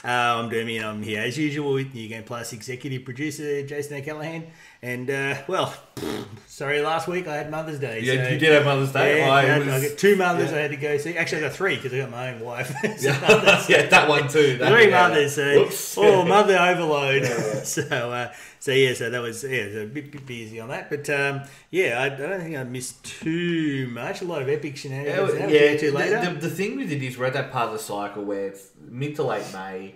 I'm Dermie and I'm here as usual with New Game Plus executive producer Jason O'Callaghan. And, sorry, last week I had Mother's Day. Yeah, so, you did have Mother's Day. Yeah, I got two mothers I had to go see. Actually, I got three because I got my own wife. Yeah, that one too. Three mothers. So, mother overload. Yeah. So that was a bit busy on that. But, I don't think I missed too much. A lot of epic shenanigans. The thing with it is we're at that part of the cycle where it's mid to late May.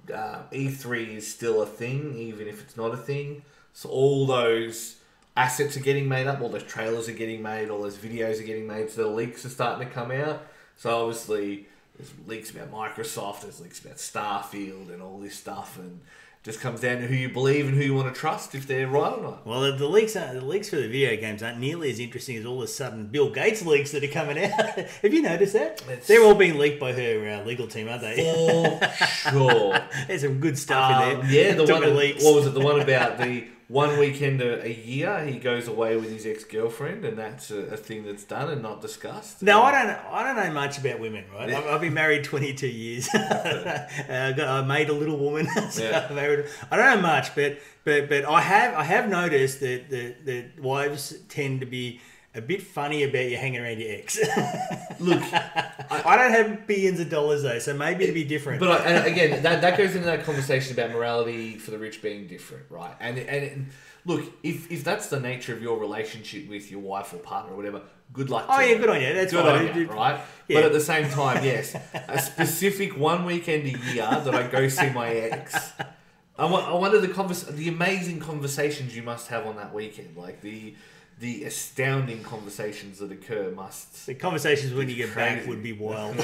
E3 is still a thing, even if it's not a thing. So all those assets are getting made up, all those trailers are getting made, all those videos are getting made, so the leaks are starting to come out. So obviously there's leaks about Microsoft, there's leaks about Starfield and all this stuff, and it just comes down to who you believe and who you want to trust, if they're right or not. Well, the leaks for the video games aren't nearly as interesting as all the sudden Bill Gates leaks that are coming out. Have you noticed that? They're all being leaked by her legal team, aren't they? For sure. There's some good stuff in there. Yeah, the one. What was it? The one about the one weekend a year he goes away with his ex-girlfriend, and that's a thing that's done and not discussed. No, I don't know much about women, right? Yeah. I've been married 22 years. I made a little woman. So yeah. I don't know much, but I have noticed that wives tend to be a bit funny about you hanging around your ex. Look, I don't have billions of dollars though, so maybe it'd be different. But and again, that goes into that conversation about morality for the rich being different, right? And look, if that's the nature of your relationship with your wife or partner or whatever, good luck. Oh yeah, good on you. That's good fine. on you, right? Yeah. But at the same time, yes, a specific one weekend a year that I go see my ex. I wonder the amazing conversations you must have on that weekend, like the astounding conversations that occur must... The conversations when you get back would be wild.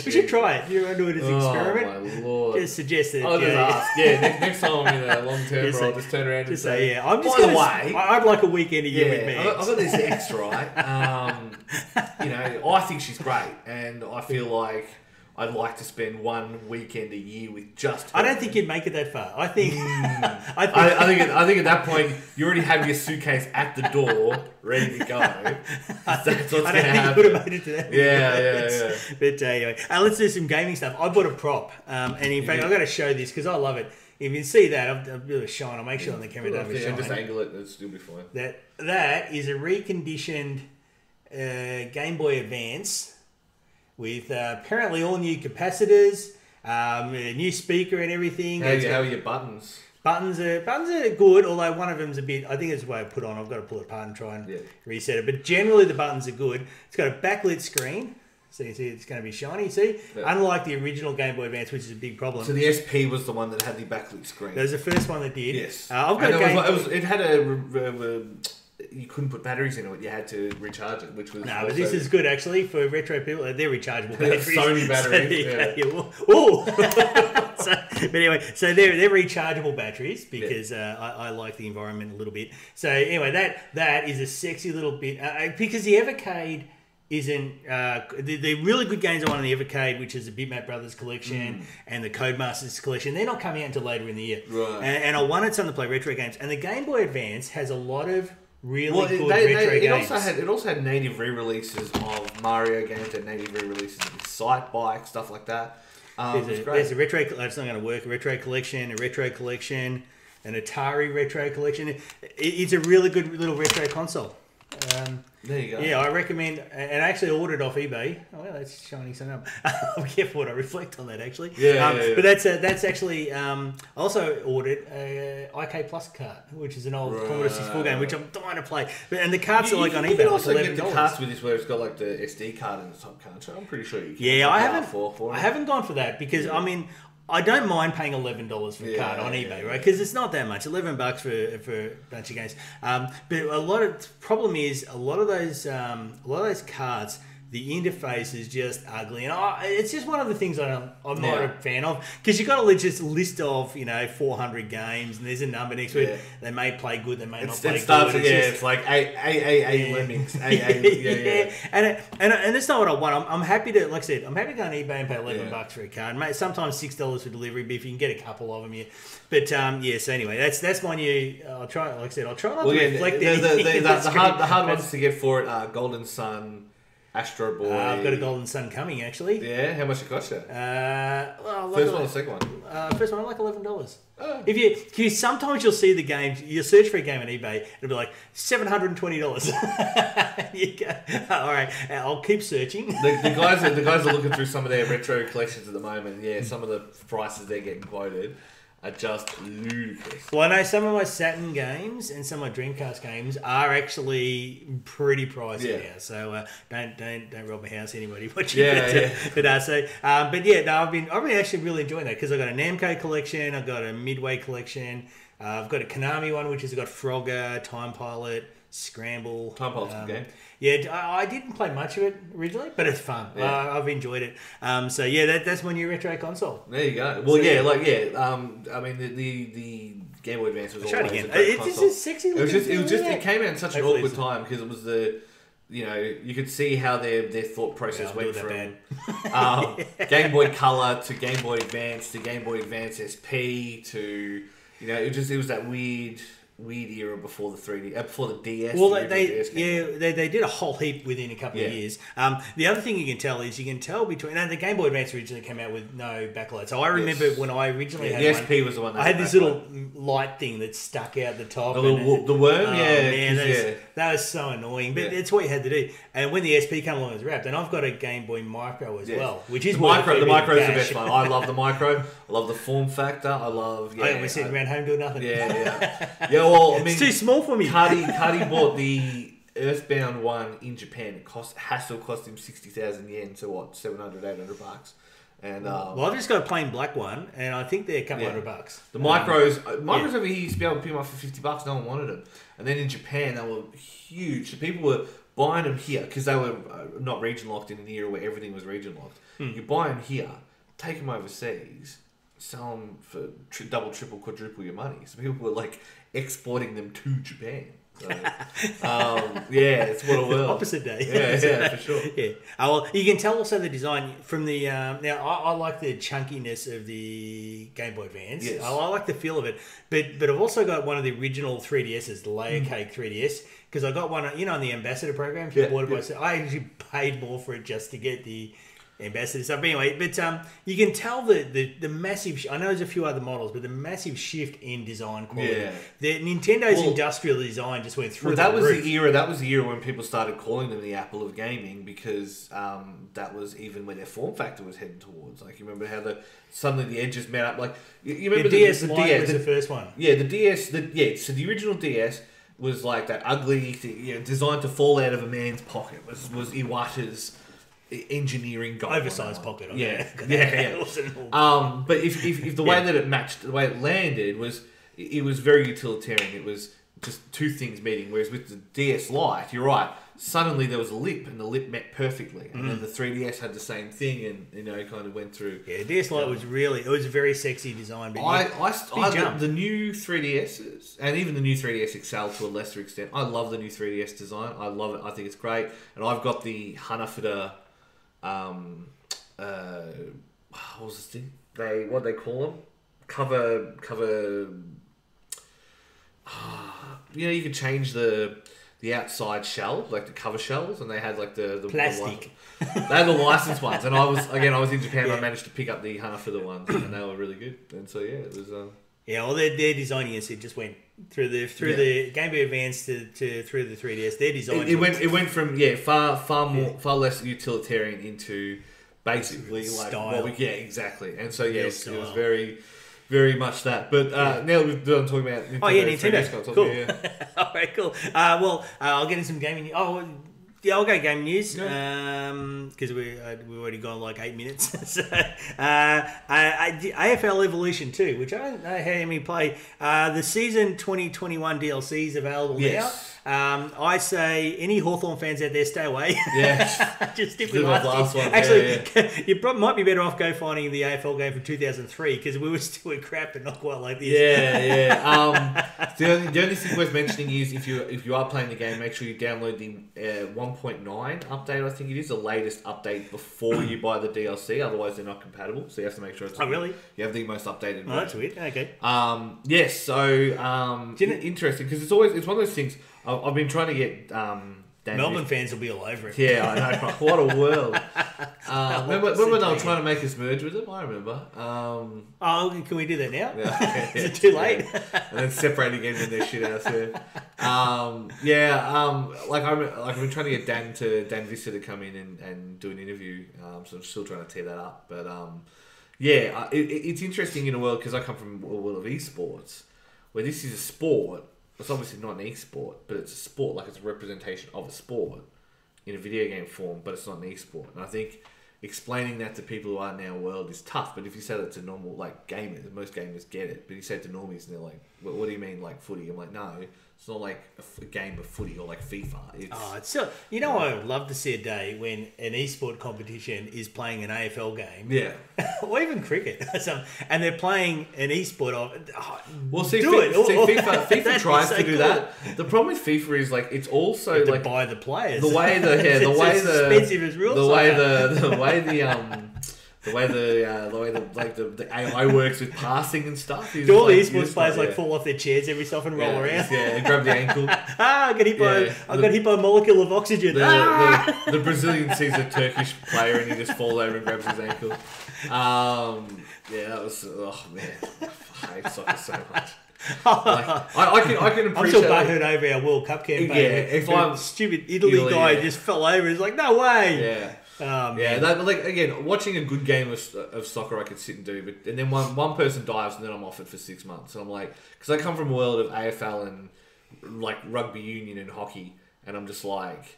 We should try it. You want to do it as an experiment? Oh, my Lord. Just suggest it. I'll just ask. Yeah, next time I'm in a long-term role, I'll just turn around and say, yeah, I'm just by the way... I'd like a weekend a year with me. I've got this ex, right? I think she's great, and I feel like I'd like to spend one weekend a year with just her. I don't think you'd make it that far. I think I think at that point you already have your suitcase at the door ready to go. That's what's going to happen. You would have made it to that. Yeah. But anyway, let's do some gaming stuff. I bought a prop, and in fact, I've got to show this because I love it. If you see that, I'll do a shine. I'll make sure on the camera don't have a shine. Just angle it, it'll still be fine. That is a reconditioned Gameboy Advance with apparently all new capacitors, a new speaker and everything. How are your buttons? Buttons are good, although one of them's a bit, I think it's the way I put on. I've got to pull it apart and try and reset it. But generally the buttons are good. It's got a backlit screen. So you see it's going to be shiny, see? Yeah. Unlike the original Game Boy Advance, which is a big problem. So the SP was the one that had the backlit screen. That was the first one that did. Yes. It had a... You couldn't put batteries into it. You had to recharge it, which was... No, but this is good, actually, for retro people. They're rechargeable batteries. Sony batteries, But anyway, so they're rechargeable batteries because I like the environment a little bit. So anyway, that is a sexy little bit... because the Evercade isn't... the really good games are one in the Evercade, which is the Bitmap Brothers collection and the Codemasters collection. They're not coming out until later in the year. Right. And I wanted something to play retro games. And the Game Boy Advance has a lot of... retro games. It also had native re-releases of Mario games and native re-releases of Sight Bike, stuff like that. There's a retro... It's not going to work. A retro collection, an Atari retro collection. It's a really good little retro console. There you go. Yeah, I recommend... And I actually ordered off eBay. Oh, well, that's shining something up. I'm careful what I reflect on that, actually. Yeah. But that's actually... I also ordered a IK Plus cart, which is an old Commodore 64 game, which I'm dying to play. And the carts are like on eBay. You can also get the carts with this where it's got like the SD card in the top card. So I'm pretty sure you can. Yeah, I haven't gone for that because, I mean... I don't mind paying $11 for a card on eBay, right? Because it's not that much, $11 for a bunch of games. But problem is a lot of those cards, the interface is just ugly, and it's just one of the things I'm not a fan of. Because you've got to just list of 400 games, and there's a number next to it. They may play good, they may not play good. It's like A Lemmings, and that's not what I want. I'm happy to, like I said, I'm happy to go on eBay and pay $11 for a card. Sometimes $6 for delivery, but if you can get a couple of them, But so anyway, that's my new. I'll try. Like I said, I'll try not to reflect anything. The hard ones to get for it are Golden Sun. Astro Boy. I've got a Golden Sun coming, actually. Yeah, how much it cost you? Well, First one or second one? First one, like $11. Oh. If you sometimes you'll see the games, you search for a game on eBay, it'll be like $720. You go, all right, I'll keep searching. The guys are looking through some of their retro collections at the moment. Yeah, some of the prices they're getting quoted are just ludicrous. Well, I know some of my Saturn games and some of my Dreamcast games are actually pretty pricey now. So don't rob a house, anybody watching. But I've been actually really enjoying that because I've got a Namco collection, I've got a Midway collection, I've got a Konami one which has got Frogger, Time Pilot, Scramble. Time Pilot's a good game. Yeah, I didn't play much of it originally, but it's fun. Yeah. I've enjoyed it. That's my new retro console. There you go. Well, I mean, the Game Boy Advance was always a great console. It's sexy. It came out in such an awkward time because it was you could see how their thought process went from Game Boy Color to Game Boy Advance to Game Boy Advance SP to it was that weird era before the 3D, before the DS. Well, they did a whole heap within a couple of years. The other thing you can tell between the Game Boy Advance originally came out with no backlight. So I remember when I originally had the SP was the one. I had this little light thing that stuck out the top. The worm, that was so annoying. But it's what you had to do. And when the SP came along, it was wrapped. And I've got a Game Boy Micro as well, which is the Micro. The Micro is the best one. I love the Micro. I love the form factor. I love. We're sitting around home doing nothing. Well, I mean, it's too small for me. Cardi bought the Earthbound one in Japan. It has to cost him 60,000 yen, so what, $700-800 bucks. And well, I've just got a plain black one, and I think they're a couple $100. The micros over here used to be able to pick them up for $50. No one wanted them, and then in Japan they were huge. So people were buying them here because they were not region locked in an era where everything was region locked. You buy them here, take them overseas, sell them for double, triple, quadruple your money. So people were like exporting them to Japan. So, it's what a world. Opposite day. Yeah, for sure. Yeah. Well, you can tell also the design from the. Now, I like the chunkiness of the Game Boy Advance. Yes. I like the feel of it, but I've also got one of the original 3DSs, the layer cake 3DS, because I got one. On the ambassador program. I actually paid more for it just to get the ambassador stuff. But anyway, you can tell the massive. I know there's a few other models, but the massive shift in design quality. Yeah. The Nintendo's industrial design just went through. That was the era. That was the era when people started calling them the Apple of gaming because that was even where their form factor was heading towards. Like you remember how suddenly the edges met up. Like you remember the DS Lite was the first one. Yeah, the DS. So the original DS was like that ugly thing, designed to fall out of a man's pocket. Was Iwata's engineering goal. Oversized pocket. Yeah. But if the way that it matched, the way it landed it was very utilitarian. It was just two things meeting. Whereas with the DS Lite, you're right. Suddenly there was a lip, and the lip met perfectly. And then the 3DS had the same thing, and kind of went through. Yeah, DS Lite was a very sexy design. But the new 3DSs, and even the new 3DS XL to a lesser extent, I love the new 3DS design. I love it. I think it's great. And I've got the Hanafuda. What was this thing? What do they call them? Cover. You could change the outside shell, like the cover shells, and they had like the plastic. They had the licensed ones, and I was in Japan. And I managed to pick up the Hanafuda ones, and they were really good. And so it was. Well, their designing it just went through the Game Boy Advance to through the 3DS. Their design it went from far less utilitarian into basically style. Exactly. And so it was very, very much that. But now that we've done talking about Nintendo. Cool. All right, cool. I'll get into some gaming. I'll go game news because we've already gone like 8 minutes. So, AFL Evolution 2, which I don't know how many play. The season 2021 DLC is available now. I say any Hawthorn fans out there, stay away. Yeah, just stick with last one. Actually, you might be better off go finding the AFL game from 2003 because we were still crap and not quite like this. The only thing worth mentioning is if you are playing the game, make sure you download the 1.9 update. I think it is the latest update before you buy the DLC. Otherwise, they're not compatible. So you have to make sure it's. Oh, really? You have the most updated. Oh, that's weird. Okay. Yes. So interesting because it's one of those things. I've been trying to get Melbourne fans will be all over it. Yeah, I know. What a world. Remember when they were trying to make us merge with them? I remember. Can we do that now? Yeah. Is it too late? Yeah. And then separate again in their shit house. I've been trying to get Dan Vista to come in and do an interview. So I'm still trying to tee that up. But it's interesting in a world, because I come from a world of esports, where this is a sport. It's obviously not an esport, but it's a sport. Like, it's a representation of a sport in a video game form, but it's not an esport. And I think explaining that to people who aren't in our world is tough. But if you say that to normal, like, gamers, most gamers get it. But you say it to normies and they're like, what do you mean, like, footy? I'm like, no, it's not like a game of footy or like FIFA. It's so, I would love to see a day when an esport competition is playing an AFL game. Yeah. Or even cricket. And they're playing an esport of... FIFA tries to do that. The problem with FIFA is, like, it's also like... buy the players. The way the AI works with passing and stuff. Do all the esports players fall off their chairs every so often and roll around? Yeah, and grab the ankle. I got hit by a molecule of oxygen. The Brazilian sees a Turkish player and he just falls over and grabs his ankle. That was... Oh, man. I hate soccer so much. I can appreciate. I'm still butthurt over our World Cup campaign. Yeah, if I'm stupid Italy guy just fell over. He's like, no way. Yeah. Again, watching a good game of soccer I could sit and do, and then one person dives and then I'm off it for 6 months. And I'm like, because I come from a world of AFL and like rugby union and hockey, and I'm just like,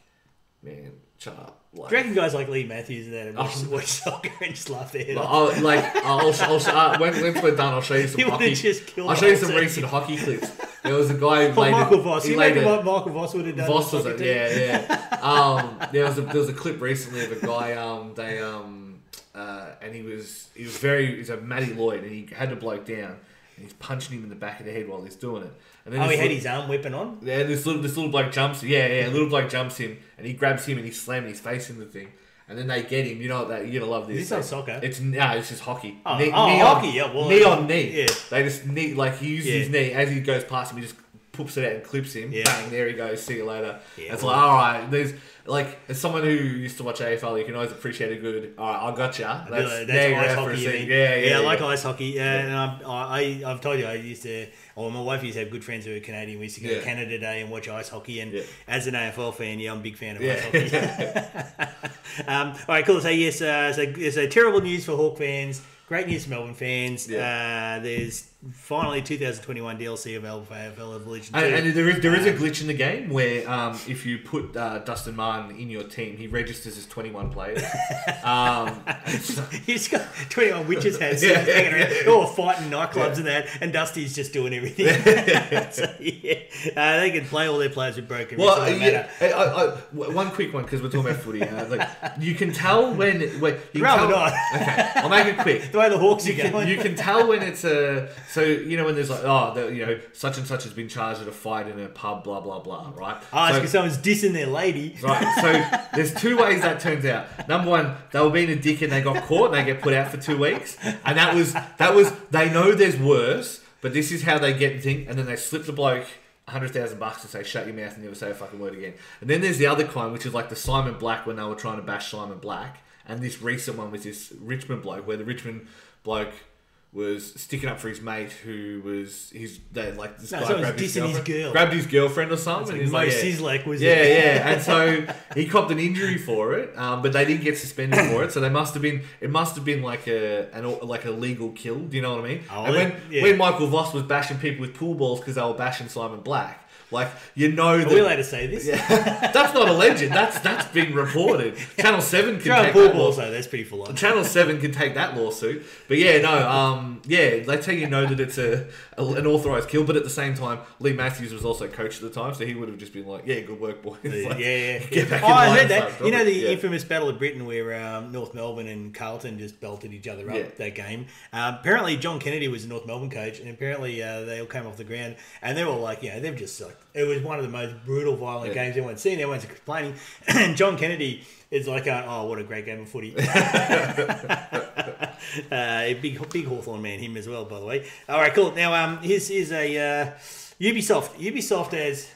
man, shut up. Like, do you reckon guys like Lee Matthews and that and watch soccer and just laugh their head off? Once we're done, I'll show you some hockey. I'll show you some recent hockey clips. There was a guy who played Michael Voss. You reckon what Michael Voss would have done? Voss was it? Yeah. There was a clip recently of a guy. And he's a Matty Lloyd, and he had the bloke down, and he's punching him in the back of the head while he's doing it. And then he had his arm weapon on? Yeah, this little bloke jumps. Little bloke jumps him, and he grabs him and he's slamming his face in the thing. And then they get him. You know that you're gonna love this. Is this not soccer? It's just hockey. Hockey. Yeah, well, knee on knee. Yeah. They just knee he uses his knee as he goes past him. He just poops it out and clips him. Yeah. Bang! There he goes. See you later. Yeah, it's like, all right. There's like, as someone who used to watch AFL, you can always appreciate a good. All right, I gotcha. That's ice hockey. I like ice hockey. Yeah. And I've told you I used to. My wife used to have good friends who were Canadian. We used to go to Canada Day and watch ice hockey. And as an AFL fan, I'm a big fan of ice hockey. All right, cool. So yes, so terrible news for Hawk fans. Great news for Melbourne fans. There's finally 2021 DLC available for AFL Evolution 2. And there is a glitch in the game where if you put Dustin Martin in your team, he registers as 21 players. He's got 21 witches hats hanging around, all fighting nightclubs and that, and Dusty's just doing everything. They can play all their players with broken wrists. One quick one, because we're talking about footy. You can tell when rather not. Okay, I'll make it quick. The way the Hawks are going. You can tell when it's so when there's like, such and such has been charged at a fight in a pub, blah blah blah, right? It's because someone's dissing their lady. Right. So there's two ways that turns out. Number one, they were being a dick and they got caught and they get put out for 2 weeks, and that was they know there's worse, but this is how they get the thing, and then they slip the bloke $100,000 and say shut your mouth and never say a fucking word again. And then there's the other kind, which is like the Simon Black, when they were trying to bash Simon Black. And this recent one was this Richmond bloke, where the Richmond bloke was sticking up for his mate who was this guy grabbed his girlfriend or something. Like Mo Sislek was and so he copped an injury for it, but they didn't get suspended for it. So it must have been like a legal kill. Do you know what I mean? When Michael Voss was bashing people with pool balls because they were bashing Simon Black. Like, are we allowed to say this? Yeah. That's not alleged. That's been reported. Channel 7 can take that lawsuit. That's pretty full on. Channel 7 can take that lawsuit. But they tell you that it's an authorised kill. But at the same time, Lee Matthews was also coach at the time, so he would have just been like, good work, boys. Get back in line. I heard that. The infamous Battle of Britain where North Melbourne and Carlton just belted each other up that game. Apparently, John Kennedy was the North Melbourne coach, and apparently they all came off the ground, and they were like, they've just like, it was one of the most brutal, violent games everyone's seen. Everyone's complaining. And John Kennedy is like, what a great game of footy. A big Hawthorn man, him as well, by the way. All right, cool. Now, here's a Ubisoft. Ubisoft has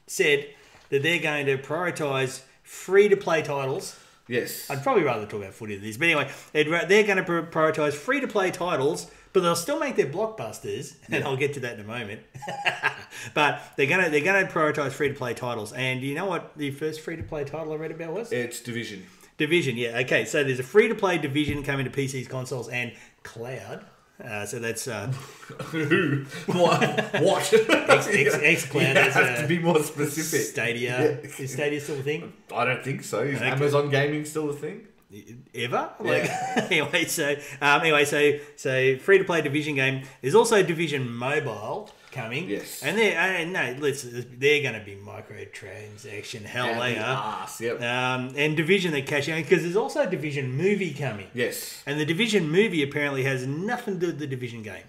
said that they're going to prioritise free-to-play titles. Yes. I'd probably rather talk about footy than this. But anyway, they're going to prioritise free-to-play titles, but they'll still make their blockbusters, and I'll get to that in a moment. But they're going to prioritise free-to-play titles. And you know what the first free-to-play title I read about was? It's Division. Division, yeah. Okay, so there's a free-to-play Division coming to PCs, consoles, and cloud. So that's Who? What? Xcloud. You have to be more specific. Stadia. Is Stadia still a thing? I don't think so. Is Amazon Gaming still a thing? Ever? Like, anyway, so free to play Division game. There's also Division Mobile coming. Yes. And they're going to be microtransaction. Hell, they are. Yep. And Division they cash in because there's also a Division movie coming. Yes. And the Division movie apparently has nothing to do with the Division game.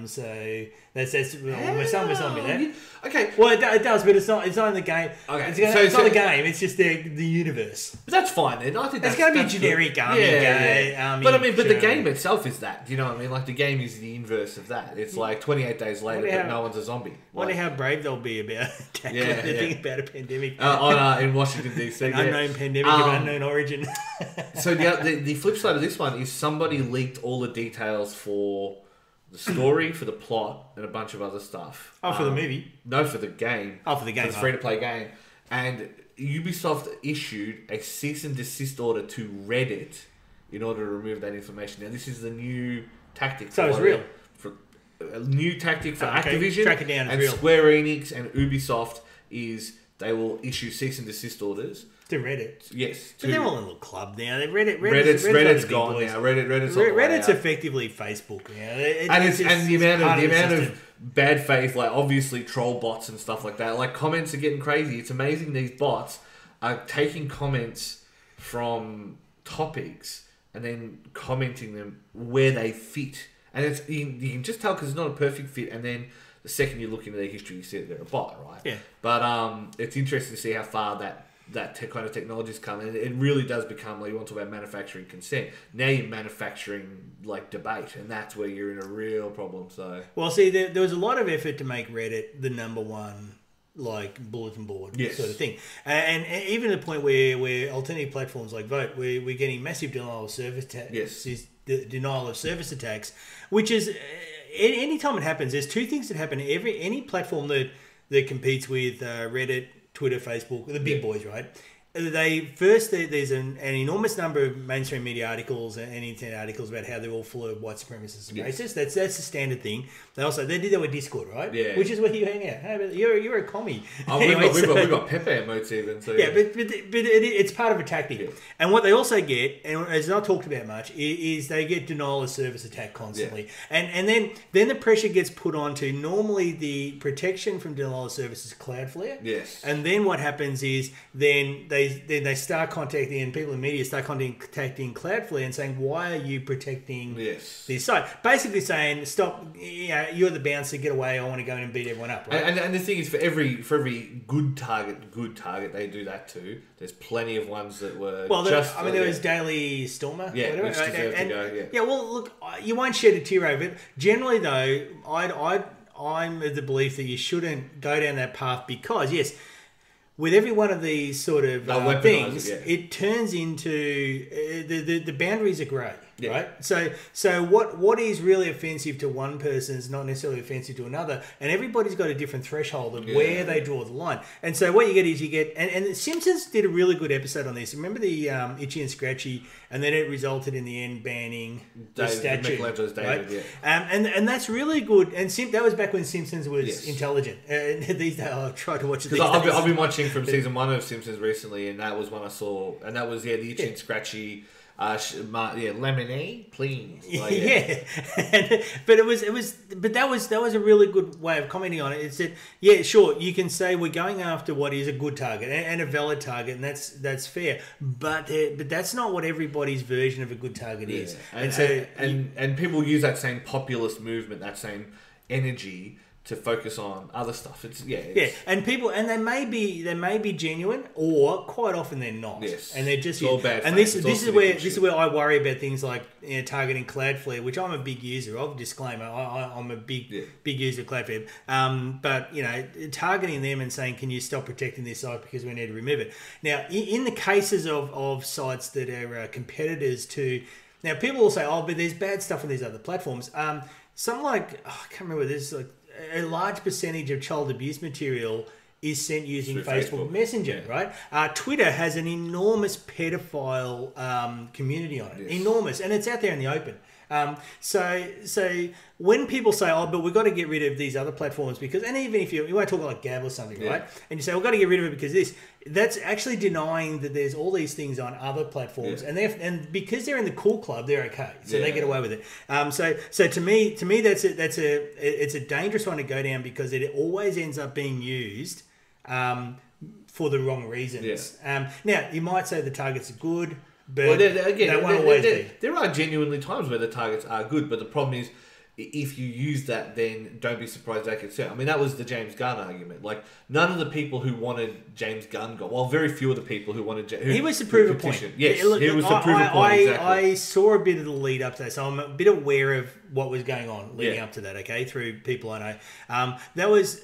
So that's my son was telling me that. Okay. Well, it does, but it's not in the game. Okay. It's not the game. It's just the universe. But that's fine then. I think it's going to be generic army game. But I mean, the game itself is that. You know what I mean? Like the game is the inverse of that. It's like 28 days later, but no one's a zombie. Wonder how brave they'll be about tackling the thing about a pandemic. In Washington DC, an unknown pandemic of unknown origin. So the flip side of this one is somebody leaked all the details for the story, for the plot, and a bunch of other stuff. Oh, for the movie? No, for the game. Oh, for the game. It's a free-to-play game. And Ubisoft issued a cease and desist order to Reddit in order to remove that information. Now, this is the new tactic. So it's real? A new tactic for Activision. Track it down, and real. Square Enix and Ubisoft is they will issue cease and desist orders. To Reddit. Yes. But they're all in a little club now. Reddit's gone now. Reddit's effectively Facebook now. And the amount of bad faith, like obviously troll bots and stuff like that. Like comments are getting crazy. It's amazing these bots are taking comments from topics and then commenting them where they fit. And it's you can just tell because it's not a perfect fit. And then the second you look into their history, you see that they're a bot, right? Yeah. But it's interesting to see how far that kind of technology's come, and it really does become, like, you want to talk about manufacturing consent. Now you're manufacturing like debate, and that's where you're in a real problem. So, well, see, there was a lot of effort to make Reddit the number one like bulletin board sort of thing, and even to the point where alternative platforms like Vote, we're getting massive denial of service denial of service attacks, which is any time it happens, there's two things that happen. Any platform that competes with Reddit, Twitter, Facebook, the big boys, right? There's an enormous number of mainstream media articles and internet articles about how they're all full of white supremacists and racists. That's the standard thing. They did that with Discord, right? Yeah. Which is where you hang out. Hey, you're a commie. Oh, we've got Pepe emotes even. So yeah, but it's part of a tactic. Yeah. And what they also get, and it's not talked about much, is they get denial of service attack constantly. Yeah. And then the pressure gets put on to normally the protection from denial of service is Cloudflare. Yes. And then what happens is then they start contacting, and people in media start contacting Cloudflare and saying, why are you protecting this site? Basically saying, stop, you're the bouncer, get away, I want to go in and beat everyone up. Right? And the thing is, for every good target they do that too. There's plenty of ones that were there was Daily Stormer. Yeah, which deserved to go. Yeah, well, look, you won't shed a tear over it. Generally, though, I'm of the belief that you shouldn't go down that path because, yes, with every one of these sort of things, it turns into the boundaries are grey, right? So what is really offensive to one person is not necessarily offensive to another, and everybody's got a different threshold of where they draw the line. And so what you get is and The Simpsons did a really good episode on this. Remember the Itchy and Scratchy, and then it resulted in the end banning the statue, right? And that's really good. And that was back when Simpsons was intelligent. These days, I'll try to watch it. I've been watching from season 1 of Simpsons recently, and that was one I saw, and that was the Itchy and Scratchy. Lemonade, please. But that was a really good way of commenting on it. It said, yeah, sure, you can say we're going after what is a good target and a valid target, and that's fair. But that's not what everybody's version of a good target is. And people use that same populist movement, that same energy to focus on other stuff. And people, and they may be genuine, or quite often they're not. Yes, and they're just all bad. And this is where I worry about things like targeting Cloudflare, which I'm a big user of. Disclaimer: I'm a big user of Cloudflare. But targeting them and saying, "Can you stop protecting this site because we need to remove it?" Now, in the cases of sites that are competitors to, now people will say, "Oh, but there's bad stuff on these other platforms." Some I can't remember. There's like a large percentage of child abuse material is sent using Facebook Messenger, right? Twitter has an enormous pedophile community on it, enormous, and it's out there in the open. So when people say, "Oh, but we've got to get rid of these other platforms because," and even if you want to talk like Gab or something, right? And you say, "We've got to get rid of it because this," that's actually denying that there's all these things on other platforms, and because they're in the cool club, they're okay, so they get away with it. So to me, it's a dangerous one to go down because it always ends up being used for the wrong reasons. Now you might say the targets are good. But they won't always be. There are genuinely times where the targets are good, but the problem is if you use that, then don't be surprised they get set. I mean, that was the James Gunn argument. Like, none of the people who wanted James Gunn got, well, very few of the people who wanted he was to prove a point. Yes, he was to prove a point, exactly. I saw a bit of the lead up to that, so I'm a bit aware of what was going on leading up to that, okay, through people I know. That was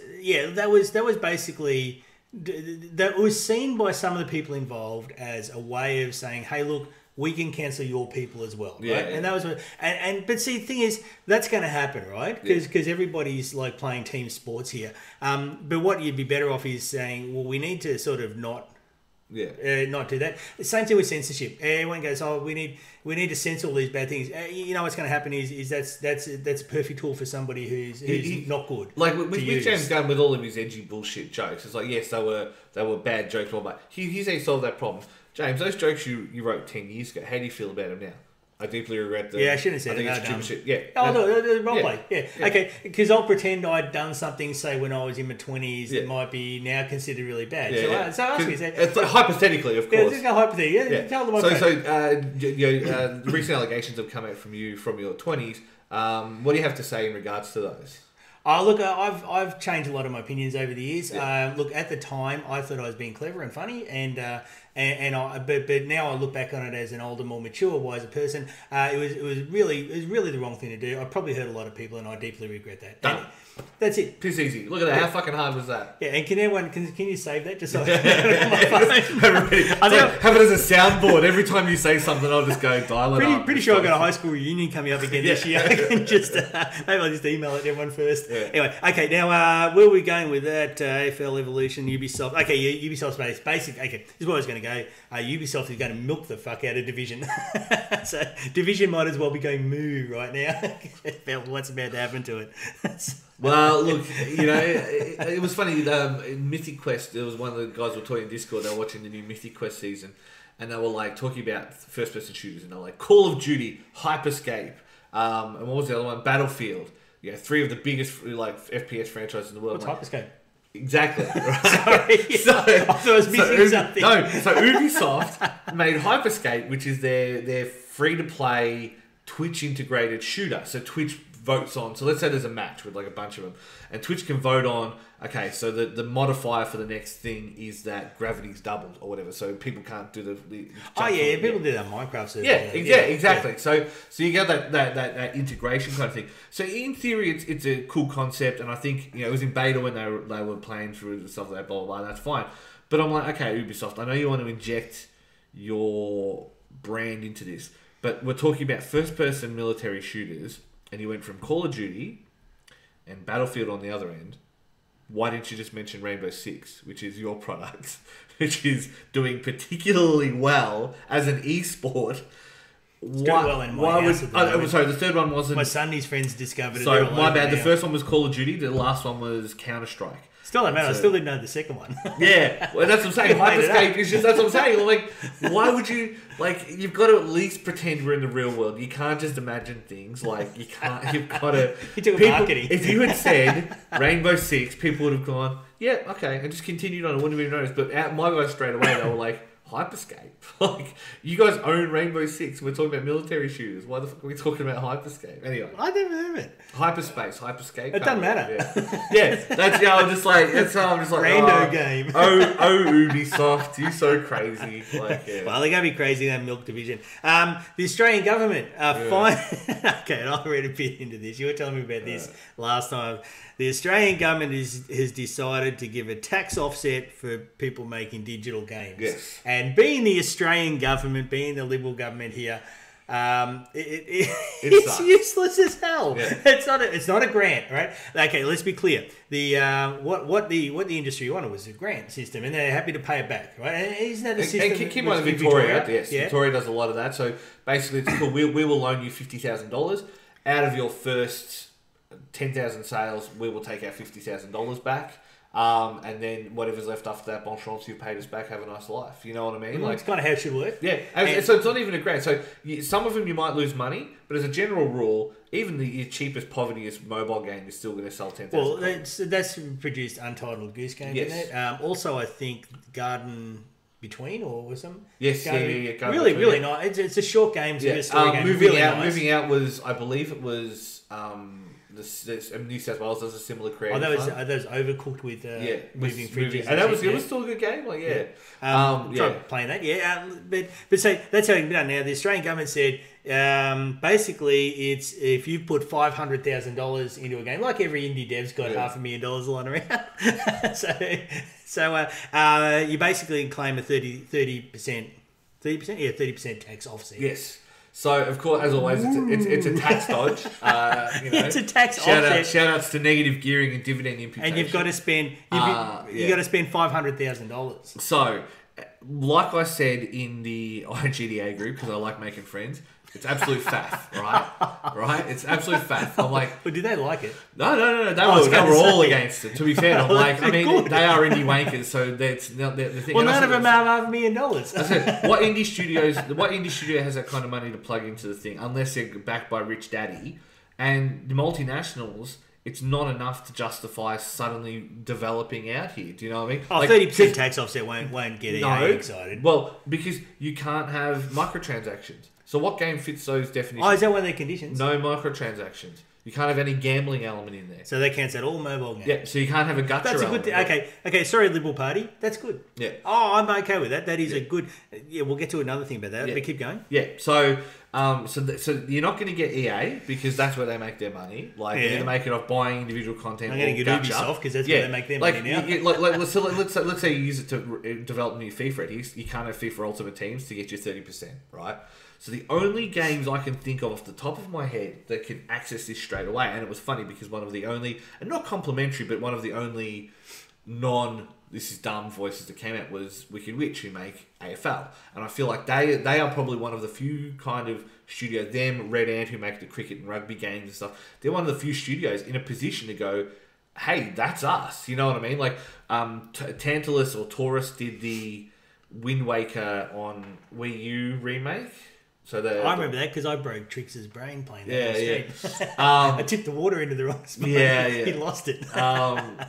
basically... That was seen by some of the people involved as a way of saying, "Hey, look, we can cancel your people as well," right? And that was, but see, the thing is, that's going to happen, right? Because everybody's like playing team sports here. But what you'd be better off is saying, well, we need to sort of not do that. The same thing with censorship. Everyone goes, "Oh, we need to censor all these bad things." What's going to happen is that's a perfect tool for somebody who's not good. Like with James Gunn, with all of his edgy bullshit jokes, it's like, yes, they were bad jokes, but he's how you solve that problem. James, those jokes you wrote 10 years ago, how do you feel about them now? I deeply regret them. Yeah, I shouldn't have said it. I think it's stupid shit. Oh, no, the wrong play. Yeah. Okay, because I'll pretend I'd done something, say, when I was in my 20s that might be now considered really bad. So ask me. It's like, hypothetically, of course. Yeah, just go hypothetically. Tell them the recent allegations have come out from you from your 20s. What do you have to say in regards to those? Look, I've changed a lot of my opinions over the years. Look, at the time, I thought I was being clever and funny, but now I look back on it as an older, more mature, wiser person. It was really the wrong thing to do. I probably hurt a lot of people, and I deeply regret that. Done. That's it. Piss easy. Look at that. How fucking hard was that? Yeah, and can you save that just so I have it as a soundboard. Every time you say something, I'll just go dial it up. Pretty sure I've got a high school reunion coming up again this year. I can just maybe I'll just email it to everyone first. Yeah. Anyway, okay. Now where are we going with that? AFL Evolution, Ubisoft. Okay, Ubisoft's basic. Okay, this is where I was going to go. Ubisoft is going to milk the fuck out of Division. So Division might as well be going moo right now. What's about to happen to it? Well, look, it was funny. Mythic Quest, there was one of the guys were talking in Discord, they were watching the new Mythic Quest season, and they were like talking about first-person shooters, and they were like, Call of Duty, Hyperscape, and what was the other one? Battlefield. Yeah, 3 of the biggest like FPS franchises in the world. What's Hyperscape? Exactly. Right? Sorry. So, I thought I was missing something. No, so Ubisoft made Hyperscape, which is their free-to-play Twitch-integrated shooter. So Twitch votes on, so let's say there's a match with like a bunch of them, and Twitch can vote on, okay, so the modifier for the next thing is that gravity's doubled or whatever, so people can't do the people do that in Minecraft server. Exactly. So you get that integration kind of thing. So in theory it's a cool concept, and I think it was in beta when they were playing through the stuff like that, blah blah blah, that's fine. But I'm like, okay, Ubisoft, I know you want to inject your brand into this, but we're talking about first person military shooters, and you went from Call of Duty and Battlefield on the other end. Why didn't you just mention Rainbow Six, which is your product, which is doing particularly well as an esport? It's doing well in my house at the moment. Sorry, the third one wasn't... My Sunday's friends discovered it. So, my bad. The first one was Call of Duty. The last one was Counter-Strike. Still don't matter. I still didn't know the second one. Yeah, well, that's what I'm saying. Hyperscape is just, that's what I'm saying. Like, why would you, like, you've got to at least pretend we're in the real world. You can't just imagine things. Like, you can't, you've got to... You took marketing. If you had said Rainbow Six, people would have gone, yeah, okay, and just continued on. I wouldn't have even noticed. But out my guys straight away, they were like, Hyperscape. Like, you guys own Rainbow Six. We're talking about military shooters. Why the fuck are we talking about Hyperscape? Anyway. I never heard of it. Hyperscape. It doesn't matter. Yeah, that's how I'm just like, Rando game. Ubisoft, you're so crazy. Like, yeah. Well, they're going to be crazy in that milk division. The Australian government okay, and I'll read a bit into this. You were telling me about this last time. The Australian government has decided to give a tax offset for people making digital games. Yes. And being the Australian government, being the Liberal government here, it's useless as hell. Yeah. It's not a grant, right? Okay, let's be clear. The what the industry wanted was a grant system, and they're happy to pay it back, right? And isn't that the system? And keep in mind Victoria, yes, yeah. Victoria does a lot of that. So basically, it's cool. We will loan you $50,000 out of your first 10,000 sales. We will take our $50,000 back. And then whatever's left after that, bon chance, you've paid us back, have a nice life. You know what I mean? Like, it's kind of how it should work. Yeah, and so it's not even a grant. So some of them you might lose money, but as a general rule, even your cheapest, povertiest mobile game is still going to sell 10,000. Well, that's produced Untitled Goose Game, yes. isn't it? Also, I think Garden Between or some. Yes, Garden yeah. Really nice. It's a short game, so a story game. Moving out was, I believe it was. New South Wales does a similar creative. That was Overcooked with moving fridges, and it was still a good game. Like playing that, but so that's how it's done. Now the Australian government said basically it's if you put $500,000 into a game, like every indie dev's got $500,000 lying around. so you basically claim a 30% tax offset. Yes. So, of course, as always, it's a tax dodge. It's a tax offset. Shout outs to negative gearing and dividend imputation. And you've got to spend $500,000. So, like I said in the IGDA group, because I like making friends, it's absolute faff, right? It's absolute faff. I'm like... But did they like it? No. They were all against it, to be fair. I'm like, I mean, they are indie wankers, so that's the thing. Well, none of them have $500,000. I said, what indie studio has that kind of money to plug into the thing, unless they're backed by Rich Daddy? And the multinationals... It's not enough to justify suddenly developing out here. Do you know what I mean? 30% tax offset won't get EA excited. Well, because you can't have microtransactions. So what game fits those definitions? Oh, is that one of their conditions? No microtransactions. You can't have any gambling element in there. So they cancel all mobile games. Yeah, so you can't have a gacha That's a good thing. Okay, sorry, Liberal Party. That's good. Yeah. Oh, I'm okay with that. That is a good... Yeah, we'll get to another thing about that, but keep going. Yeah, so you're not going to get EA because that's where they make their money. Like, they're going to make it off buying individual content. I'm going to get Ubisoft because that's where they make their money now. Let's say you use it to develop new FIFA. You can't have FIFA Ultimate Teams to get you 30%, right? So the only games I can think of off the top of my head that can access this straight away, and it was funny because one of the only, and not complimentary, but one of the only this is dumb voices that came out was Wicked Witch, who make AFL. And I feel like they are probably one of the few kind of studios, them, Red Ant, who make the cricket and rugby games and stuff, they're one of the few studios in a position to go, hey, that's us. You know what I mean? Like Tantalus or Taurus did the Wind Waker on Wii U remake. So I remember that because I broke Trix's brain playing that. Yeah. I tipped the water into the wrong spot. Yeah. He lost it. And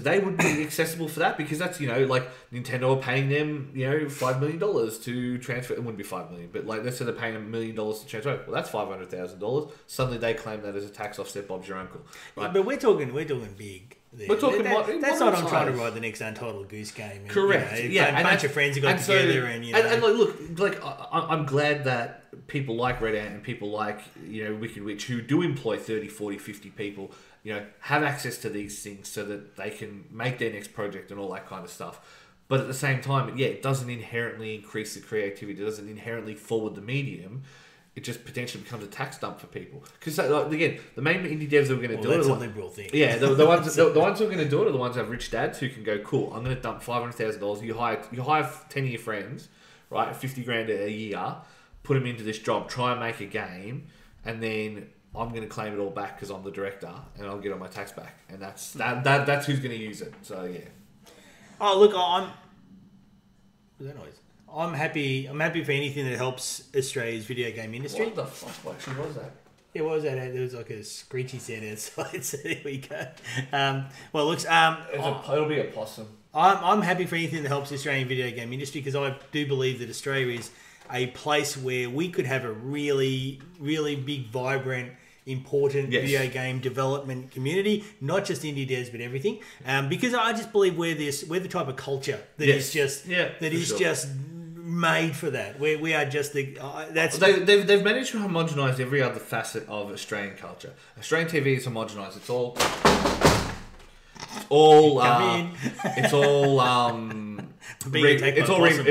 they would be accessible for that because that's, like Nintendo are paying them, $5 million to transfer. It wouldn't be $5 million, but like let's say they're paying $1 million to transfer. Well, that's $500,000. Suddenly they claim that as a tax offset. Bob's your uncle. Right? But we're talking big. We're talking that's not I'm trying to write the next Untitled Goose Game. And, correct. A bunch of friends who got together I'm glad that people like Red Ant and people like Wicked Witch who do employ 30, 40, 50 people, have access to these things so that they can make their next project and all that kind of stuff. But at the same time, it doesn't inherently increase the creativity. It doesn't inherently forward the medium. It just potentially becomes a tax dump for people. Because again, the main indie devs that are going to do it. That's a liberal thing. Yeah, the ones who are going to do it are the ones who have rich dads who can go, cool, I'm going to dump $500,000. You hire 10 of your friends, right, $50,000 a year, put them into this job, try and make a game, and then I'm going to claim it all back because I'm the director, and I'll get all my tax back, and that's who's going to use it. So yeah. Oh look, What's that noise? I'm happy for anything that helps Australia's video game industry. What the fuck actually was that? Yeah, what was that? There was like a screechy sound outside, so there we go. Well, it looks... It'll be a possum. I'm happy for anything that helps the Australian video game industry because I do believe that Australia is a place where we could have a really, really big, vibrant, important video game development community, not just indie devs but everything. Because I just believe we're the type of culture that is just just made for that. We are just the they've managed to homogenise every other facet of Australian culture. Australian TV is homogenised. It's all it's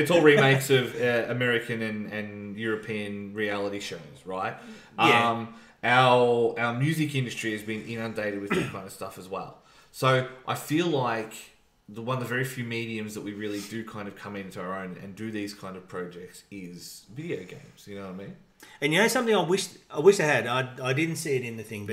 all remakes of American and European reality shows, right? Yeah. Our music industry has been inundated with that kind of stuff as well. So I feel like one of the very few mediums that we really do kind of come into our own and do these kind of projects is video games. You know what I mean? And you know something I wish I had. I didn't see it in the thing,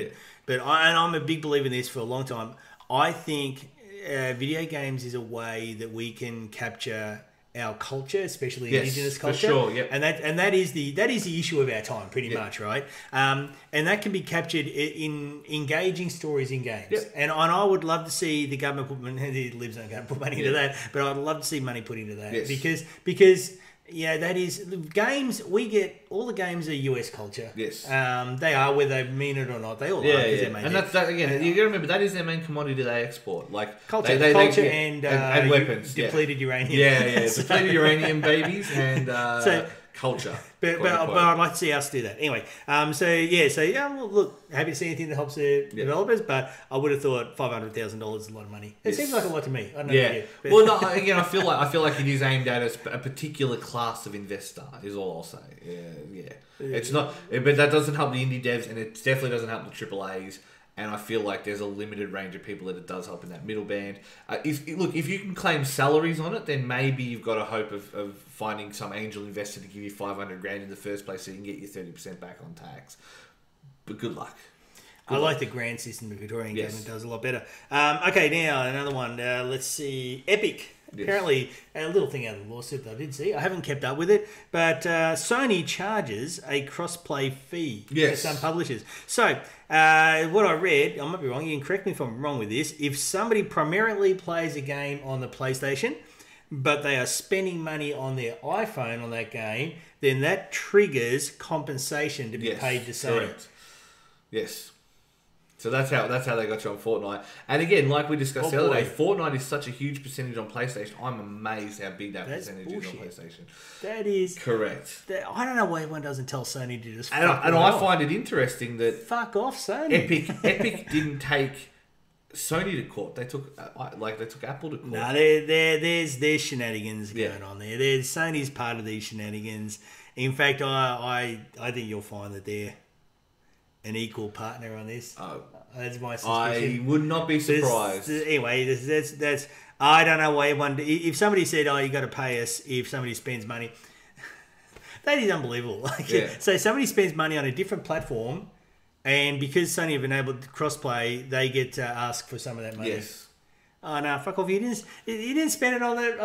but I'm a big believer in this for a long time. I think video games is a way that we can capture our culture, especially Indigenous culture, for sure, and that is the issue of our time, pretty much, right? And that can be captured in engaging stories in games. And I would love to see the government put money. Libs aren't going to put money into that, but I'd love to see money put into that because. Yeah, that is games. We get all the games are US culture. Yes, they are whether they mean it or not. They all are. And that's that again. You got to remember that is their main commodity they export, like culture, and weapons, depleted uranium. Depleted uranium babies and culture. But I'd like to see us do that anyway. Well, look, happy to see anything that helps the developers. But I would have thought $500,000 is a lot of money. It seems like a lot to me. I don't know. Yeah. Well, no. Again, I feel like it is aimed at a particular class of investor. Is all I'll say. Yeah. It's not, but that doesn't help the indie devs, and it definitely doesn't help the AAAs. And I feel like there's a limited range of people that it does help in that middle band. If you can claim salaries on it, then maybe you've got a hope of finding some angel investor to give you $500,000 in the first place, so you can get your 30% back on tax. But good luck. I like the grant system the Victorian government does a lot better. Okay, now another one. Let's see. Epic. Yes. Apparently, a little thing out of the lawsuit that I did see. I haven't kept up with it, but Sony charges a cross-play fee for some publishers. So, what I read, I might be wrong, you can correct me if I'm wrong with this, if somebody primarily plays a game on the PlayStation, but they are spending money on their iPhone on that game, then that triggers compensation to be paid to Sony. Correct. Yes. So that's how they got you on Fortnite. And again, like we discussed the other day, Fortnite is such a huge percentage on PlayStation. I'm amazed how big that percentage is on PlayStation. That is correct. I don't know why everyone doesn't tell Sony to just. And I find it interesting that fuck off, Sony. Epic didn't take Sony to court. They took Apple to court. No, there's shenanigans going on there. Sony's part of these shenanigans. In fact, I think you'll find that they're an equal partner on this. That's my suspicion. I would not be surprised. Anyway, that's I don't know why everyone. If somebody said, "Oh, you got to pay us," if somebody spends money, that is unbelievable. So somebody spends money on a different platform, and because Sony have enabled crossplay, they get to ask for some of that money. Yes. Oh no! Fuck off! You didn't spend it on that.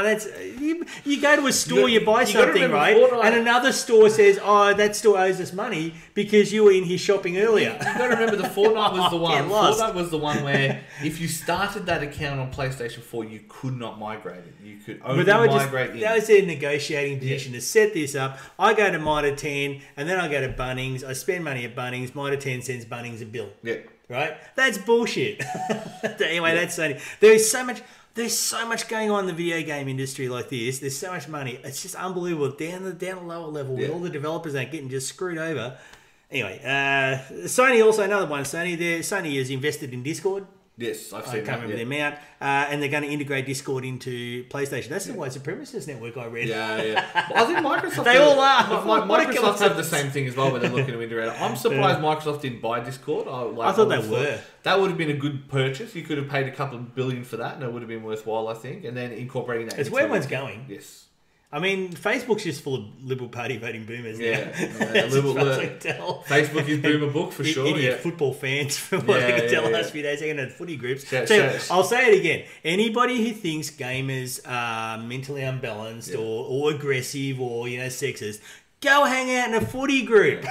That's you go to a store, you buy something, right? And another store says, "Oh, that store owes us money because you were in here shopping earlier." You got to remember the Fortnite was the one. Fortnite was the one where if you started that account on PlayStation 4, you could not migrate it. You could only migrate. That was their negotiating position to set this up. I go to Mitre 10, and then I go to Bunnings. I spend money at Bunnings. Mitre 10 sends Bunnings a bill. Yeah. Right? That's bullshit. Anyway, that's Sony. There's so much going on in the video game industry like this. There's so much money. It's just unbelievable. Down the lower level with all the developers that are getting just screwed over. Anyway, Sony also another one. Sony is invested in Discord. Yes, I've seen that. I can't remember the amount. And they're going to integrate Discord into PlayStation. That's the white supremacist network I read. Yeah. Well, I think Microsoft... They all are. Microsoft have the same thing as well when they're looking to integrate it. I'm surprised Microsoft didn't buy Discord. I thought they were. That would have been a good purchase. You could have paid a couple of billion for that and it would have been worthwhile, I think. And then incorporating that... It's where everyone's going. Yes. I mean, Facebook's just full of Liberal Party voting boomers. Facebook is boomer book for sure. Idiot football fans from what they can tell us few days ago in footy groups. I'll say it again. Anybody who thinks gamers are mentally unbalanced or aggressive or sexist, go hang out in a footy group.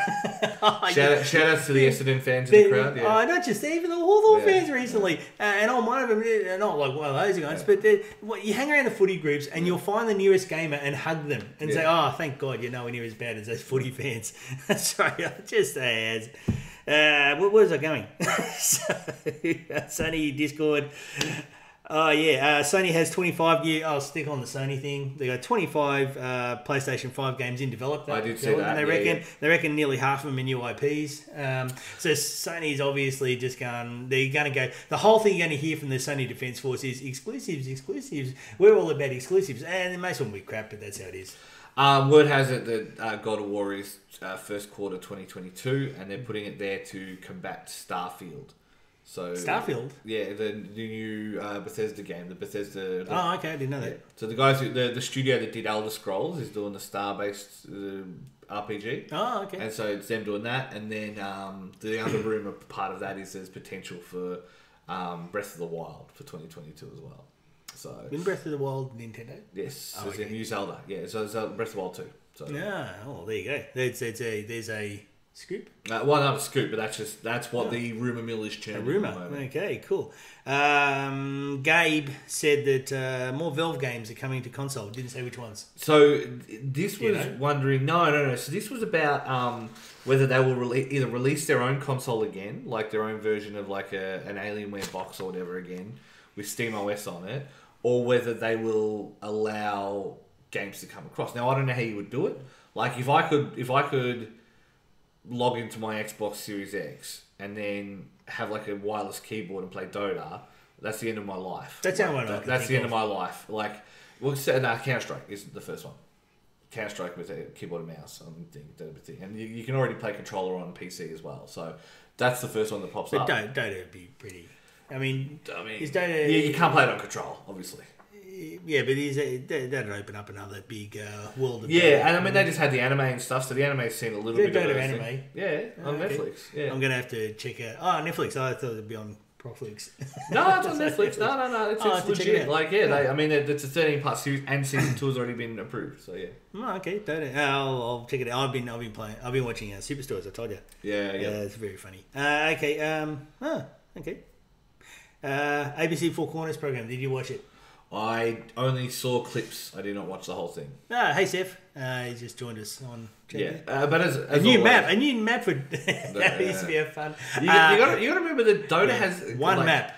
Shout out to the Essendon fans in the crowd. Yeah. Not just even the Hawthorn fans recently. And I'm one of them, not like one of those guys, but you hang around the footy groups and you'll find the nearest gamer and hug them and say, oh, thank God you're nowhere near as bad as those footy fans. Sorry, I just where was I going? Sony Discord. Oh, yeah. Sony has 25 year... I'll stick on the Sony thing. They got 25 PlayStation 5 games in development. I did see that. They reckon nearly half of them are new IPs. So Sony's obviously just going... They're going to go... The whole thing you're going to hear from the Sony Defense Force is exclusives. We're all about exclusives. And most of them will be crap, but that's how it is. Word has it that God of War is first quarter 2022, and they're putting it there to combat Starfield. So Starfield? Yeah, the new Bethesda game, the Bethesda... Oh, okay, I didn't know that. So the guys, the studio that did Elder Scrolls is doing the star-based RPG. Oh, okay. And so it's them doing that, and then the other rumour part of that is there's potential for Breath of the Wild for 2022 as well. So in Breath of the Wild, Nintendo? Yes, so it's a new Zelda. Yeah, so it's Breath of the Wild 2. So. Yeah, oh, there you go. There's a scoop? Well, not a scoop, but that's what the rumour mill is churning. A rumour. Okay, cool. Gabe said that more Valve games are coming to console. Didn't say which ones. So this was wondering... No. So this was about whether they will either release their own console again, like their own version of like an Alienware box or whatever again, with SteamOS on it, or whether they will allow games to come across. Now, I don't know how you would do it. Like, if I could log into my Xbox Series X and then have like a wireless keyboard and play Dota, that's the end of my life. That's how I know. That's the end of my life. Like, Counter-Strike is the first one. Counter-Strike with a keyboard and mouse. And you can already play controller on PC as well. So that's the first one that pops up. But Dota would be pretty... I mean, is Dota... Yeah, you can't play it on control, obviously. Yeah, but that'd open up another big world of... Yeah, and I mean, they just had the anime and stuff, so the anime's seen a little bit of anime. Yeah, on Netflix. Yeah. I'm going to have to check out... Oh, Netflix. I thought it'd be on Proflix. No, it's on Netflix. No. It's legit. Like, I mean, it's a 13-part series, and season 2 has already been approved, so yeah. Oh, okay. I'll check it out. I've been watching Superstore, as I told you. Yeah. It's very funny. Okay. Okay. ABC Four Corners program. Did you watch it? I only saw clips. I did not watch the whole thing. Hey, Seth. He just joined us on. Yeah, but as a new map for that used to be a fun. You got to remember that Dota has one map.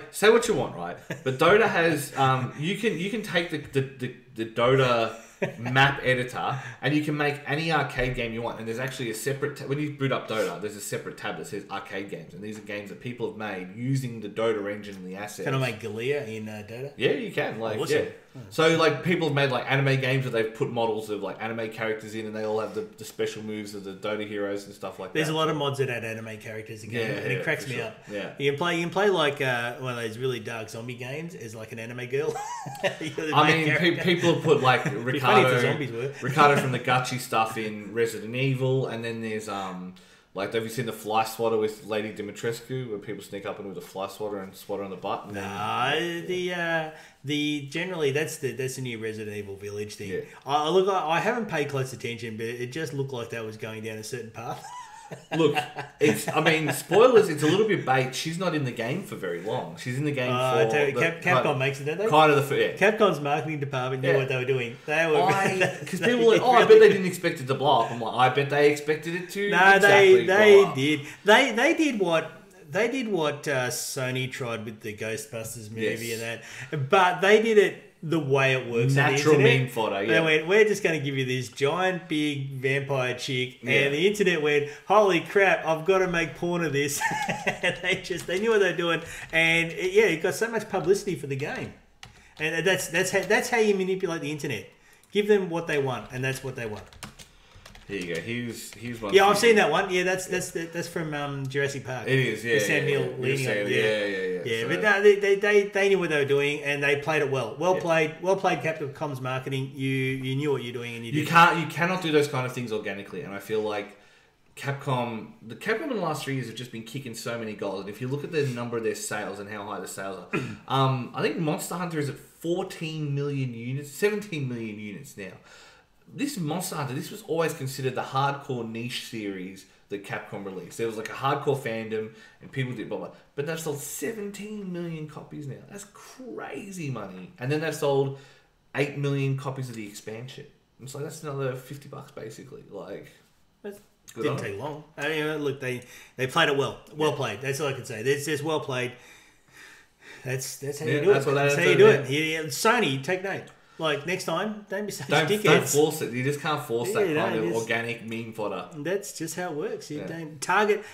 Say what you want, right? But Dota has you can take the Dota map editor and you can make any arcade game you want, and there's actually a separate when you boot up Dota, there's a separate tab that says arcade games, and these are games that people have made using the Dota engine and the assets. Can I make Galea in Dota? Yeah, you can. So like people have made like anime games where they've put models of like anime characters in, and they all have the special moves of the Dota heroes and stuff like There's that. a lot of mods that add anime characters again, and it cracks me up. Yeah, you can play like one of those really dark zombie games as like an anime girl. I mean, people have put like Ricardo from the Gucci stuff in Resident Evil, and then there's like, have you seen the fly swatter with Lady Dimitrescu, where people sneak up in with a fly swatter and swat her on the butt? Generally that's the new Resident Evil Village thing. Yeah. I haven't paid close attention, but it just looked like that was going down a certain path. Look, spoilers. It's a little bit bait. She's not in the game for very long. She's in the game for Capcom makes it, don't they? Kind of Capcom's marketing department knew what they were doing. Because people were like, I bet they didn't expect it to blow up. I'm like, I bet they expected it to. No, they did. They did what Sony tried with the Ghostbusters movie and that, but they did it the way it works. Natural meme fodder. Yeah. They went, we're just going to give you this giant, big vampire chick, and the internet went, holy crap, I've got to make porn of this. They knew what they were doing, and it got so much publicity for the game, and that's how you manipulate the internet. Give them what they want, and that's what they want. Here you go. Here's one. Yeah, I've seen that one. Yeah, that's from Jurassic Park. It is. Yeah. Sam Neill leading up. Yeah. So, but no, they knew what they were doing, and they played it well. Well played. Capcom's marketing. You knew what you're doing, and you cannot do those kind of things organically. And I feel like Capcom in the last 3 years have just been kicking so many goals. And if you look at the number of their sales and how high the sales are, I think Monster Hunter is at 14 million units, 17 million units now. This Monster Hunter, this was always considered the hardcore niche series that Capcom released. There was like a hardcore fandom, and people did blah blah. But they've sold 17 million copies now. That's crazy money. And then they've sold 8 million copies of the expansion. It's like that's another $50 basically. Like, didn't take long. I mean, look, they played it well. Well played. That's all I can say. It's just well played. That's how you do it. That's how you do it. Yeah, Sony, take note. Like, next time, don't be such dickheads. Don't force it. You just can't force that kind of organic meme fodder. That's just how it works. You don't target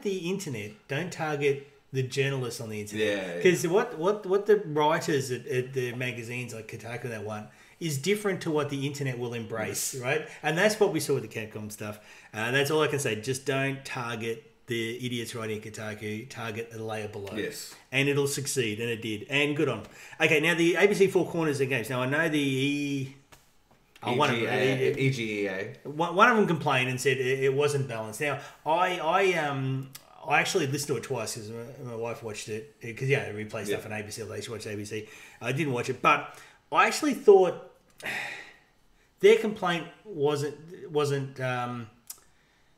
the internet. Don't target the journalists on the internet. Because what the writers at the magazines like Kotaku that one is different to what the internet will embrace, right? And that's what we saw with the Capcom stuff. That's all I can say. Just don't target the idiots writing Kotaku, target a layer below. Yes. And it'll succeed, and it did. And good on them. Okay, now the ABC Four Corners of games. Now, I know the EGEA. One of them complained and said it wasn't balanced. Now, I actually listened to it twice because my wife watched it. Because, I replay stuff on ABC. They watched ABC. I didn't watch it. But I actually thought their complaint wasn't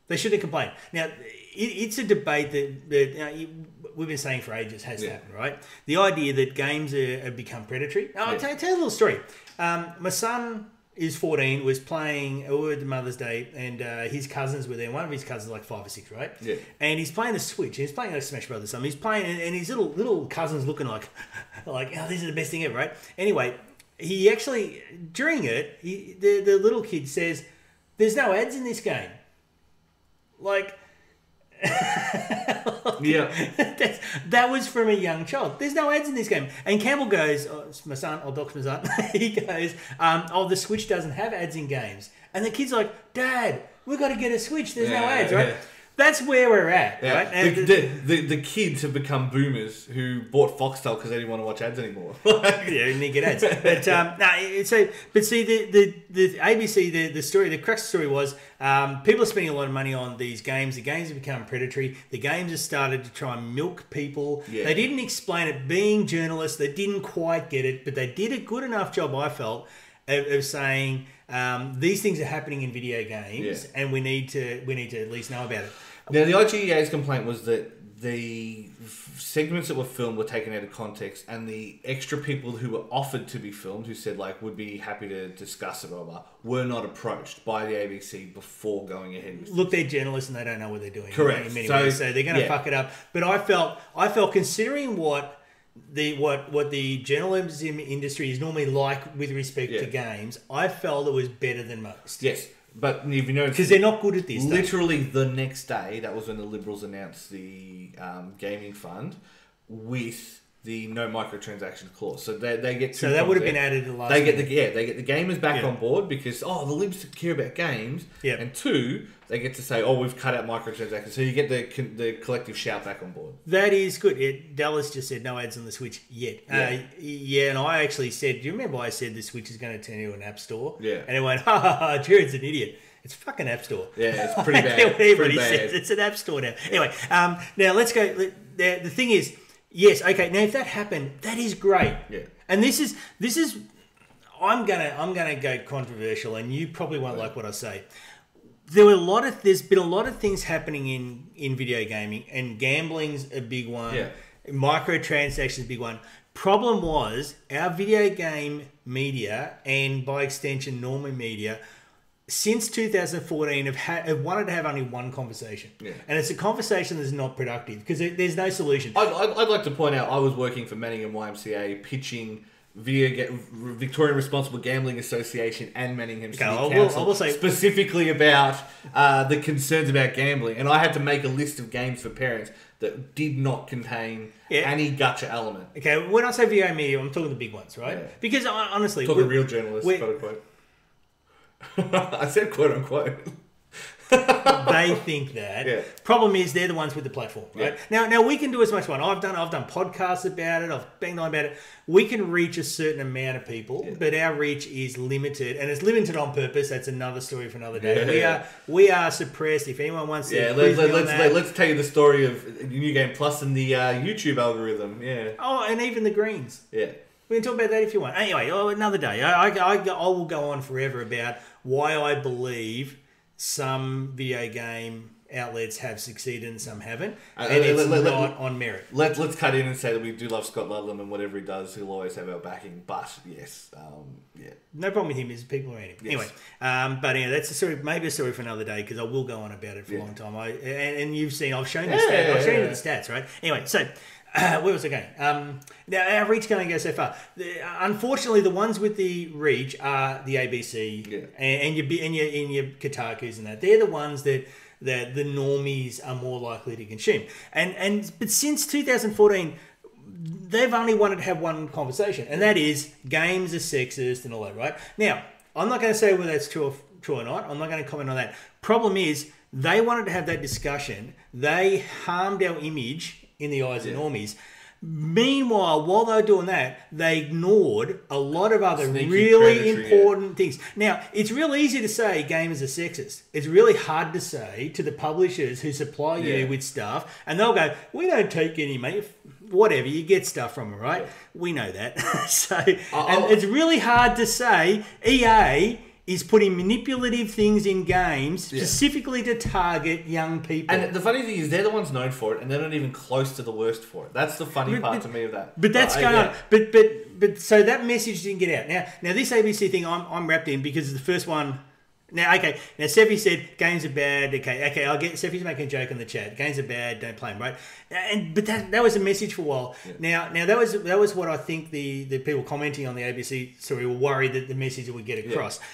they shouldn't complain. Now, it's a debate that we've been saying for ages has happened, right? The idea that games have become predatory. I'll tell you a little story. My son is 14, was playing over the Mother's Day, and his cousins were there. One of his cousins, like 5 or 6, right? Yeah. And he's playing the Switch. He's playing like Smash Brothers. Something. He's playing, and his little cousins looking like, oh, this is the best thing ever, right? Anyway, he actually, during it, the little kid says, "There's no ads in this game." Like, that was from a young child. There's no ads in this game. And Campbell goes, it's my son, I'll dox my son. He goes, the Switch doesn't have ads in games. And the kid's like, Dad, we've got to get a Switch. There's no ads, right? Yeah. That's where we're at, right? And the kids have become boomers who bought Foxtel because they didn't want to watch ads anymore. Didn't get ads. But see, the ABC, the story, the crux of the story was people are spending a lot of money on these games. The games have become predatory. The games have started to try and milk people. Yeah. They didn't explain it. Being journalists, they didn't quite get it, but they did a good enough job, I felt, of saying these things are happening in video games, and we need to at least know about it. Now, the IGEA's complaint was that the segments that were filmed were taken out of context, and the extra people who were offered to be filmed, who said like would be happy to discuss it, were not approached by the ABC before going ahead with Look, they're journalists and they don't know what they're doing. Correct. In many ways, so they're going to fuck it up. But I felt considering what the journalism industry is normally like with respect to games, I felt it was better than most. Yes. But if you know, because they're not good at this. Literally the next day, that was when the Liberals announced the gaming fund with the no microtransactions clause. So they get. So that would have been added to the last. They get the gamers back on board because the libs care about games. Yeah. And two, they get to say, we've cut out microtransactions. So you get the collective shout back on board. That is good. Dallas just said no ads on the Switch yet. And I actually said, do you remember I said the Switch is going to turn into an app store? Yeah. And it went, Jared's an idiot. It's a fucking app store. Yeah, it's pretty bad. Everybody says it's an app store now. Anyway, now let's go. The thing is, yes, okay. Now if that happened, that is great. Yeah. And this is. I'm gonna go controversial, and you probably won't like what I say. There's been a lot of things happening in video gaming, and gambling's a big one. Yeah. Microtransactions a big one. Problem was our video game media, and by extension normal media, since 2014 have wanted to have only one conversation. Yeah. And it's a conversation that's not productive because there's no solution. I'd like to point out I was working for Manningham YMCA pitching Victorian Responsible Gambling Association and Manningham City Council I will say specifically about the concerns about gambling, and I had to make a list of games for parents that did not contain any gotcha element. Okay, when I say video media, I'm talking the big ones, right? Yeah. Because honestly, talking real journalists, quote unquote. I said quote unquote. They think that. Yeah. Problem is they're the ones with the platform, right? Yeah. Now we can do as much fun. I've done podcasts about it. I've banged on about it. We can reach a certain amount of people, but our reach is limited, and it's limited on purpose. That's another story for another day. Yeah. We are suppressed. If anyone wants to, let's tell you the story of New Game Plus and the YouTube algorithm. Yeah. Oh, and even the greens. Yeah. We can talk about that if you want. Anyway, another day. I will go on forever about why I believe some video game outlets have succeeded and some haven't, and it's not on merit. Let's cut in and say that we do love Scott Ludlam and whatever he does, he'll always have our backing. But yes, no problem with him is people around him. Yes. Anyway, but that's a story, maybe a story for another day because I will go on about it for a long time. And you've seen, I've shown you the stats, right? Anyway, so. Where was I going? Now, our reach can only go so far. Unfortunately, the ones with the reach are the ABC and your Kotakus and that. They're the ones that the normies are more likely to consume. But since 2014, they've only wanted to have one conversation, and that is games are sexist and all that, right? Now, I'm not going to say whether that's true or not. I'm not going to comment on that. Problem is, they wanted to have that discussion. They harmed our image in the eyes of normies. Meanwhile, while they were doing that, they ignored a lot of other really important things. Now, it's real easy to say gamers are sexist. It's really hard to say to the publishers who supply you with stuff, and they'll go, we don't take any money. Whatever, you get stuff from them, right? Yeah. We know that. And it's really hard to say EA is putting manipulative things in games specifically to target young people. And the funny thing is, they're the ones known for it, and they're not even close to the worst for it. That's the funny part to me of that. But that's going on. But so that message didn't get out. Now this ABC thing, I'm wrapped in because the first one. Now, Seffi said games are bad. Okay, I'll get Seffi's making a joke in the chat. Games are bad. Don't play them, right? But that was a message for a while. Yeah. Now that was what I think the people commenting on the ABC story were worried that the message would get across. Yeah.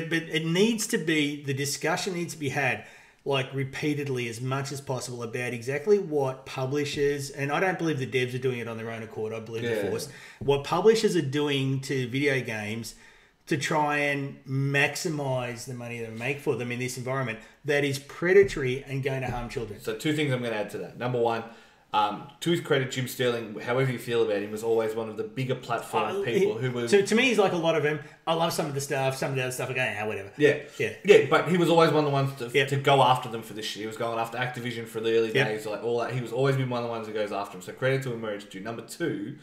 But it needs to be, the discussion needs to be had like repeatedly as much as possible about exactly what publishers, and I don't believe the devs are doing it on their own accord. I believe they're forced. What publishers are doing to video games to try and maximize the money they make for them in this environment that is predatory and going to harm children. So 2 things I'm going to add to that. Number 1, to his credit, Jim Sterling, however you feel about him, was always one of the bigger platform people who was... To me, he's like a lot of them. I love some of the stuff, some of the other stuff, I go, whatever. Yeah, but he was always one of the ones to go after them for this shit. He was going after Activision for the early days, like all that. He was always been one of the ones that goes after them. So credit to him where it's due. Number 2,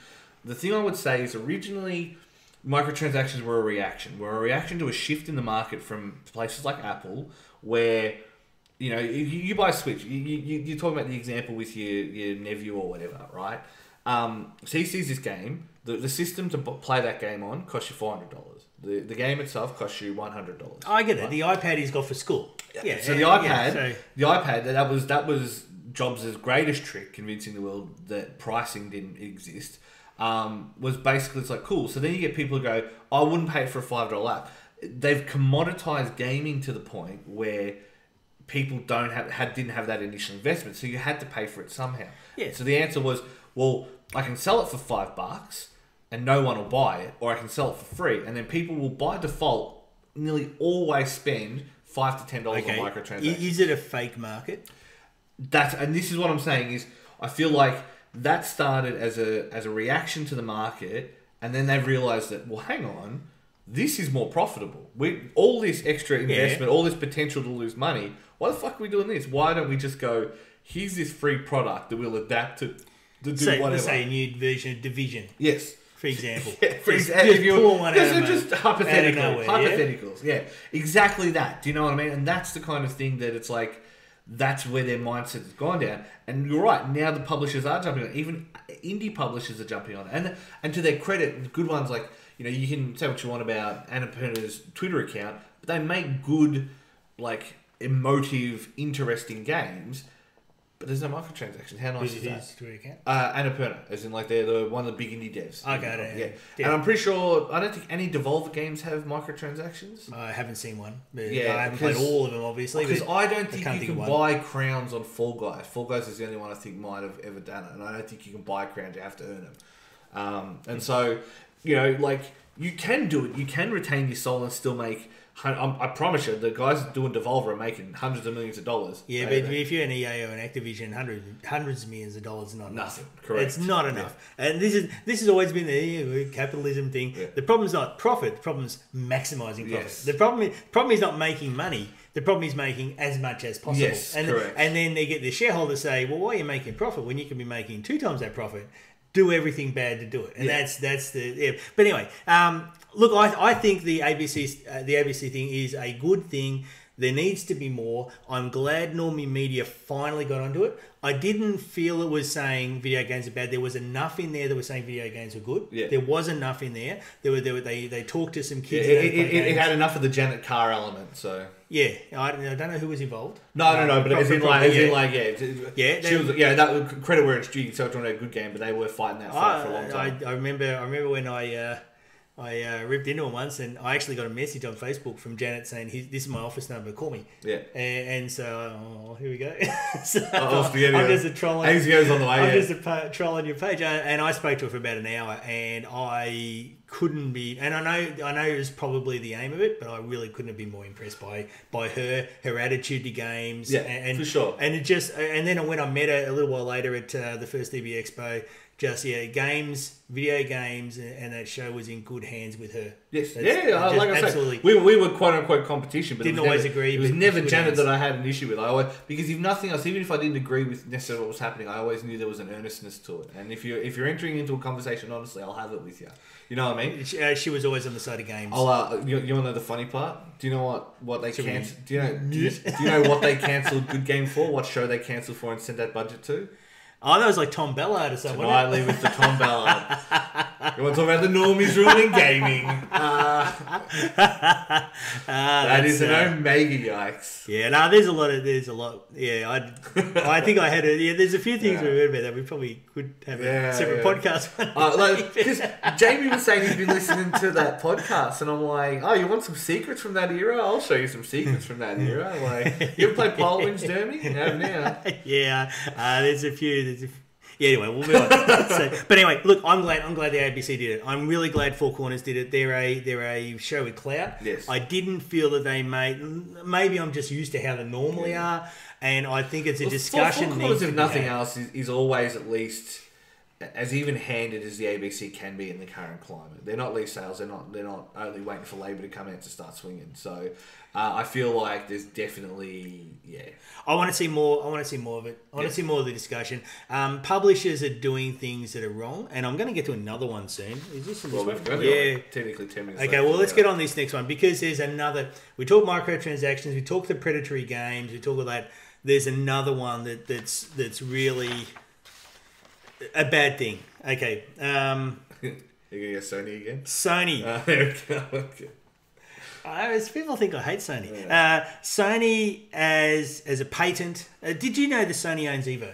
the thing I would say is originally... microtransactions were a reaction to a shift in the market from places like Apple, where, you buy a Switch. You're talking about the example with your nephew or whatever, right? So he sees this game. The system to play that game on costs you $400. The game itself costs you $100. I get it. Right? The iPad he's got for school. Yeah. So the iPad, that was Jobs' greatest trick, convincing the world that pricing didn't exist. Was basically, it's like, cool. So then you get people who go, I wouldn't pay it for a $5 app. They've commoditized gaming to the point where people didn't have that initial investment, so you had to pay for it somehow. Yeah. So the answer was, well, I can sell it for $5 and no one will buy it, or I can sell it for free, and then people will by default nearly always spend $5 to $10 on microtransactions. Is it a fake market? And this is what I'm saying is, I feel like that started as a reaction to the market, and then they've realised that, well, hang on, this is more profitable. All this extra investment, all this potential to lose money, why the fuck are we doing this? Why don't we just go, here's this free product that we'll adapt to do whatever. Let's say a new version of Division. Yes. For example. For example. Just hypotheticals. Yeah. Exactly that. Do you know what I mean? And that's the kind of thing that it's like, that's where their mindset has gone down. And you're right, now the publishers are jumping on it. Even indie publishers are jumping on it. And to their credit, the good ones, like, you can say what you want about Annapurna's Twitter account, but they make good, like, emotive, interesting games. But there's no microtransactions. How nice is that? Twitter account? Annapurna, as in, like, they're one of the big indie devs. Okay, yeah. And I'm pretty sure, I don't think any Devolver games have microtransactions. I haven't seen one. But I haven't played all of them, obviously. Because I don't think you can buy crowns on Fall Guys. Fall Guys is the only one I think might have ever done it. And I don't think you can buy crowns. You have to earn them. And so, like, you can do it. You can retain your soul and still make... I promise you, the guys doing Devolver are making hundreds of millions of dollars. Yeah, but if you're an EA or an Activision, hundreds of millions of dollars is not enough. Nothing. Correct. It's not enough. Yeah. And this has always been the capitalism thing. Yeah. The problem is not profit. The problem is maximizing profit. Yes. The problem is not making money. The problem is making as much as possible. Yes, correct. And then they get the shareholders say, well, why are you making profit when you can be making 2 times that profit? Do everything bad to do it, and that's the. But anyway, look, I think the ABC thing is a good thing. There needs to be more. I'm glad Normie Media finally got onto it. I didn't feel it was saying video games are bad. There was enough in there that was saying video games were good. Yeah. There was enough in there. They talked to some kids. It had enough of the Janet Carr element, so... Yeah, I don't know who was involved. No, but as in like, yeah, she was, that credit where it's due. So it's not a good game, but they were fighting that fight for a long time. I remember when I ripped into him once, and I actually got a message on Facebook from Janet saying, "This is my office number. Call me." Yeah. And so here we go. So I'm just a trolling. ACO's on the way. I'm just a trolling your page, and I spoke to her for about an hour, and I couldn't be. And I know it was probably the aim of it, but I really couldn't have been more impressed by her attitude to games. Yeah, and for sure. And then when I met her a little while later at the first EB Expo. Video games, and that show was in good hands with her. Yes, like I absolutely. said, we were quote unquote competition, but didn't always agree. It was never Janet that I had an issue with. Because if nothing else, even if I didn't agree with necessarily what was happening, I always knew there was an earnestness to it. And if you're entering into a conversation, honestly, I'll have it with you. You know what I mean? She was always on the side of games. You want to know the funny part? Do you know what they cancelled? Do you know what they cancelled Good Game for? What show they cancelled for and sent that budget to? Oh, that was like Tom Ballard or something. Nightly with the Tom Ballard. You want to talk about the normies ruining gaming? That is an omega yikes. Yeah, no, there's a lot. Yeah, I think I had there's a few things we heard about that we probably could have a separate podcast. Because Jamie was saying he's been listening to that podcast, and I'm like, oh, you want some secrets from that era? I'll show you some secrets from that era. Like, you ever played Pole Wings, Dermie? No, now. Yeah, there's a few. Yeah, anyway, we'll move on. But anyway, look, I'm glad the ABC did it. I'm really glad Four Corners did it. They're a show with clout. Yes. I didn't feel that they maybe I'm just used to how they normally are, and I think it's a discussion. Four Corners, if nothing else, is always at least as even-handed as the ABC can be in the current climate. They're not lease sales. They're not only waiting for Labor to come out to start swinging. So I feel like there's definitely I want to see more. I want to see more of it. I want to see more of the discussion. Publishers are doing things that are wrong, and I'm going to get to another one soon. Is this one? Yeah, technically 10 minutes. Okay, well, let's get on this next one because there's another. We talk microtransactions. We talk the predatory games. We talk all that. There's another one that's really a bad thing. Okay. You're going to get Sony again? Sony. There we go. Okay. People think I hate Sony. Yeah. Sony as a patent. Did you know that Sony owns Evo?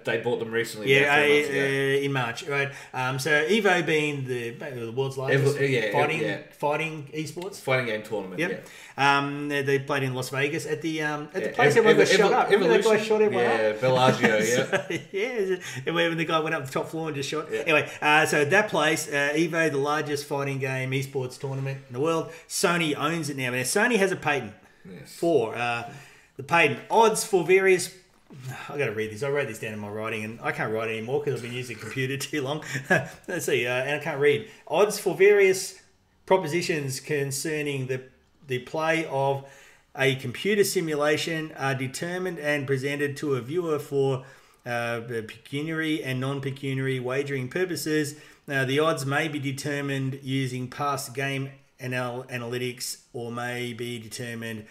They bought them recently. In March, right? So Evo being the world's largest fighting esports fighting game tournament. Yep. Yeah. They played in Las Vegas at the place everyone got shot up. Remember that guy shot everyone up? Yeah, Bellagio. When the guy went up the top floor and just shot. Yeah. Anyway, so that place, Evo, the largest fighting game esports tournament in the world, Sony owns it now. Now Sony has a patent for the patent odds for various. I got to read this. I wrote this down in my writing, and I can't write anymore because I've been using the computer too long. Let's see, and I can't read. Odds for various propositions concerning the play of a computer simulation are determined and presented to a viewer for pecuniary and non-pecuniary wagering purposes. The odds may be determined using past game analytics or may be determined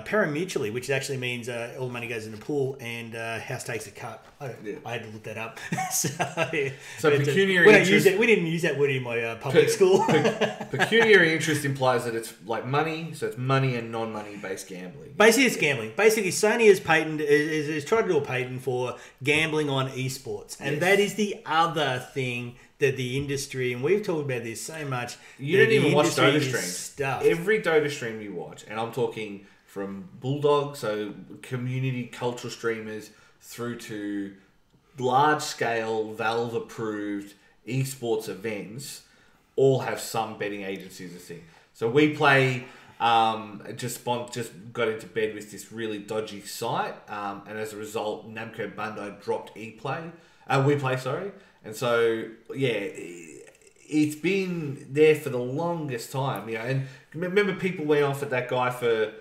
pari-mutually, which actually means all the money goes in the pool and house takes a cut. I had to look that up. So pecuniary interest... We didn't use that word in my public school. Pecuniary interest implies that it's like money, so it's money and non-money based gambling. Basically, it's gambling. Basically, Sony has tried to do a patent for gambling on esports, and that is the other thing that the industry, and we've talked about this so much. You don't even watch Dota streams. Every Dota stream you watch, and I'm talking from Bulldog, so community cultural streamers, through to large-scale, Valve-approved esports events, all have some betting agencies as a thing. So we play, just got into bed with this really dodgy site, and as a result, Namco Bandai dropped WePlay, sorry. And so, it's been there for the longest time, and remember people went off at that guy for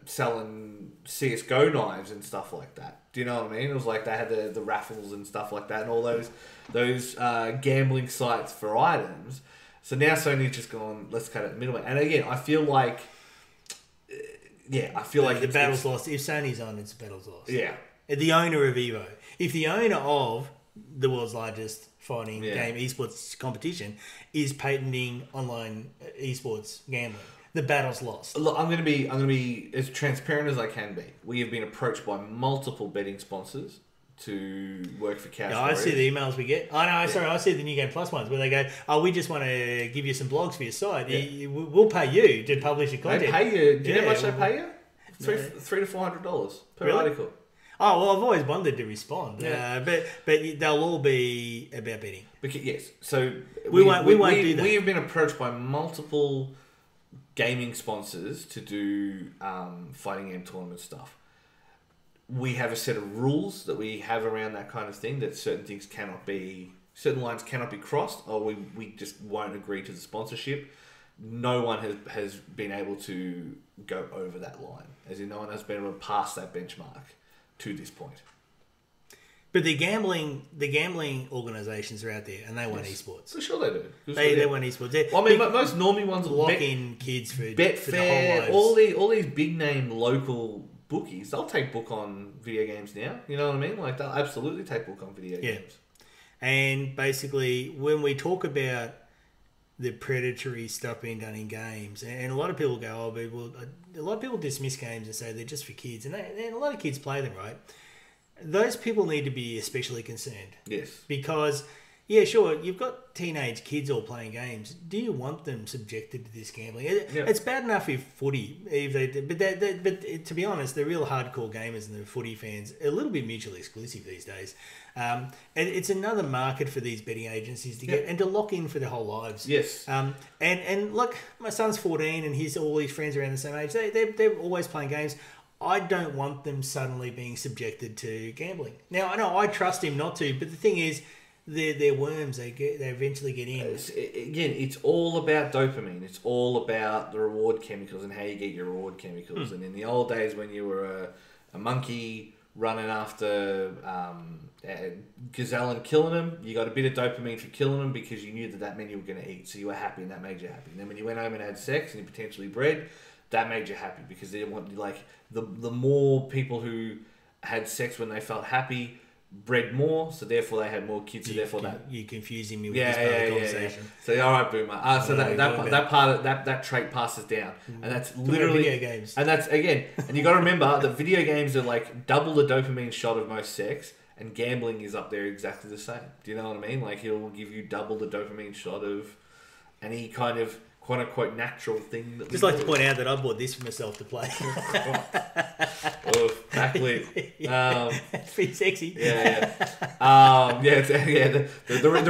selling CSGO knives and stuff like that. Do you know what I mean? It was like they had the raffles and stuff like that and all those gambling sites for items. So now Sony's just gone, let's cut it middleman. And again, I feel like I feel like the battle's lost. If Sony's on, it's battle's lost. Yeah. The owner of Evo. If the owner of the world's largest fighting game esports competition is patenting online esports gambling, the battle's lost. Look, I'm gonna be as transparent as I can be. We have been approached by multiple betting sponsors to work for Cash. I see the emails we get. I see the New Game Plus ones where they go, "Oh, we just want to give you some blogs for your site. We'll pay you to publish your content." They pay you. Do you know how much they pay you? $300 to $400 per article. Oh well, I've always wanted to respond, but they'll all be about betting. Yes, so we won't do that. We have been approached by multiple gaming sponsors to do fighting game tournament stuff. We have a set of rules that we have around that kind of thing, that certain lines cannot be crossed, or we just won't agree to the sponsorship. No one has been able to go over that line, as in no one has been able to pass that benchmark to this point. But the gambling organisations are out there, and they want esports. For sure they do. They want esports. Well, I mean, most normie ones lock in kids for Betfair, for the whole lives. all these big name local bookies. They'll take book on video games now. You know what I mean? Like, they'll absolutely take book on video games. And basically, when we talk about the predatory stuff being done in games, and a lot of people go, a lot of people dismiss games and say they're just for kids, and a lot of kids play them, right? Those people need to be especially concerned. Yes. Because, yeah, sure, you've got teenage kids all playing games. Do you want them subjected to this gambling? It's bad enough if footy, but to be honest, the real hardcore gamers and the footy fans are a little bit mutually exclusive these days. And it's another market for these betting agencies to get and to lock in for their whole lives. Yes. And look, my son's 14 and all his friends around the same age. They're always playing games. I don't want them suddenly being subjected to gambling. Now, I know I trust him not to, but the thing is, they're worms. They eventually get in. Again, it's all about dopamine. It's all about the reward chemicals and how you get your reward chemicals. And in the old days, when you were a monkey running after a gazelle and killing them, you got a bit of dopamine for killing them because you knew that meant you were going to eat, so you were happy and that made you happy. And then when you went home and had sex and you potentially bred, that made you happy because they want, like, the more people who had sex when they felt happy bred more, so therefore they had more kids. So therefore you're confusing me with this part of the conversation. So all right, boomer. So that trait passes down, and that's literally video games. And that's again, and you got to remember that video games are like double the dopamine shot of most sex, and gambling is up there exactly the same. Do you know what I mean? Like, it'll give you double the dopamine shot of any kind of quote unquote natural thing. That just like to point out that I bought this for myself to play. Backlit. It's pretty sexy. The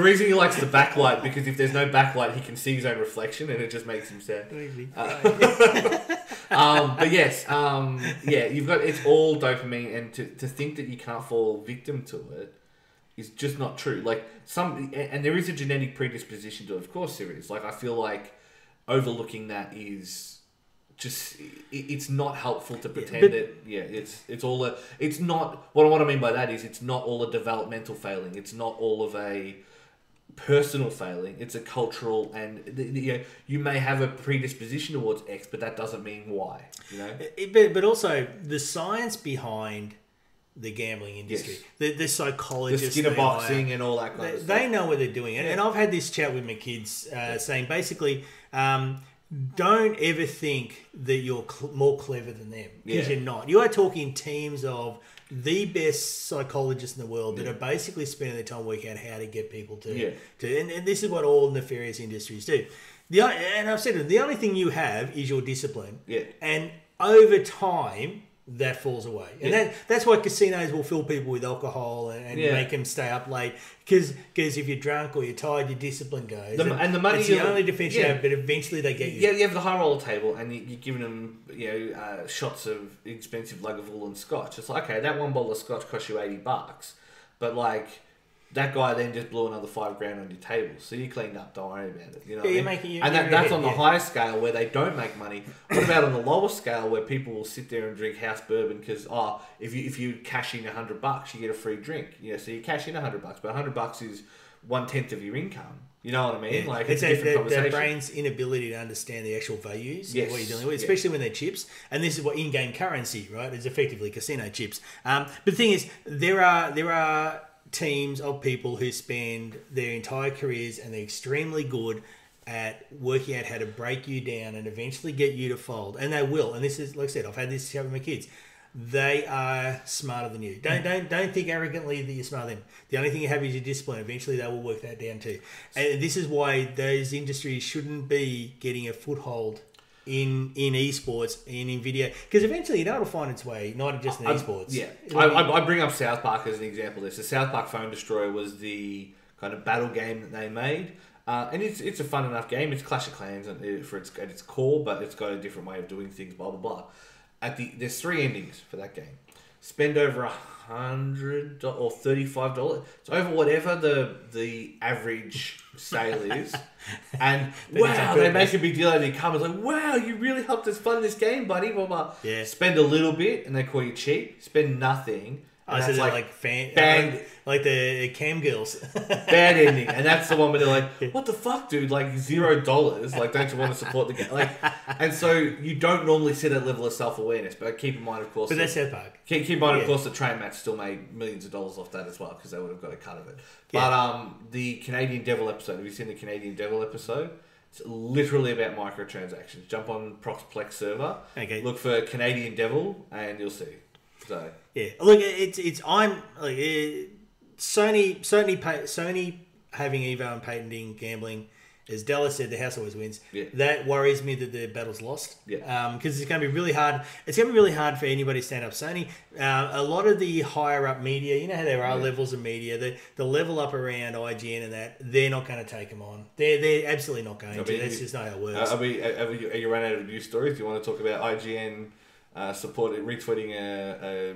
reason he likes the backlight, because if there's no backlight, he can see his own reflection, and it just makes him sad. But yes, you've got, it's all dopamine, and to think that you can't fall victim to it is just not true. Like, and there is a genetic predisposition to it. Of course there is. Like, I feel like overlooking that is just, it's not helpful to pretend it's not, what I mean by that is, it's not all a developmental failing, it's not all of a personal failing, it's a cultural, and you may have a predisposition towards X, but that doesn't mean Y, you know. But also the science behind the gambling industry, the psychologists, the Skinner boxing and all that kind of stuff. They know what they're doing. And I've had this chat with my kids saying basically, don't ever think that you're more clever than them, because you're not. You are talking teams of the best psychologists in the world that are basically spending their time working out how to get people to and this is what all nefarious industries do. And I've said to them, the only thing you have is your discipline. And over time, that falls away. And that's why casinos will fill people with alcohol and make them stay up late. Because if you're drunk or you're tired, your discipline goes. And the money, it's the only defence you have, but eventually they get you. Yeah, you have the high roller table, and you're giving them shots of expensive Lagavulin scotch. It's like, okay, that one bottle of scotch costs you $80, but like, that guy then just blew another $5,000 on your table, so you cleaned up. Don't worry about it. You know, that's on the higher scale where they don't make money. What about on the lower scale where people will sit there and drink house bourbon because if you cash in $100, you get a free drink. So you cash in $100, but $100 is 1/10 of your income. You know what I mean? Yeah. Like it's a different their conversation. brain's inability to understand the actual values of Yes. what you're dealing with, especially when they're chips. And this is what in-game currency, right? Is effectively casino chips. But the thing is, there are teams of people who spend their entire careers and they're extremely good at working out how to break you down and eventually get you to fold, and they will. And this is, like I said, I've had this chat with my kids. They are smarter than you. Don't think arrogantly that you're smarter than them. The only thing you have is your discipline. Eventually, they will work that down too. And this is why those industries shouldn't be getting a foothold in esports and in video, because eventually, you know, it'll find its way, not just in esports. Yeah, I bring up South Park as an example of this. The South Park Phone Destroyer was the kind of battle game that they made. And it's a fun enough game. It's Clash of Clans at its core, but it's got a different way of doing things, blah, blah, blah. There's 3 endings for that game. Spend over $100 or $35. It's over whatever the average sale is. And wow, they make a big deal out of it. Come, it's like, wow, you really helped us fund this game, buddy. Blah, blah. Yeah. Spend a little bit, and they call you cheap. Spend nothing. And so they're like the cam girls. Bad ending. And that's the one where they're like, what the fuck, dude? Like $0. Like, don't you want to support the game? Like, and so you don't normally see that level of self-awareness. But keep in mind, of course. But that's South Park. Keep in mind, of course, the train match still made millions of dollars off that as well, because they would have got a cut of it. But the Canadian Devil episode, have you seen the Canadian Devil episode? It's literally about microtransactions. Jump on Proxplex server. Okay. Look for Canadian Devil, and you'll see. So yeah, look, Sony having Evo and patenting gambling, as Della said, the house always wins. Yeah. That worries me that the battle's lost. Yeah. Because it's going to be really hard. It's going to be really hard for anybody to stand up. Sony, a lot of the higher up media, you know how there are levels of media, the level up around IGN and that, they're not going to take them on. They're absolutely not going to. That's just not how it works. Are you run out of news stories? Do you want to talk about IGN? Retweeting a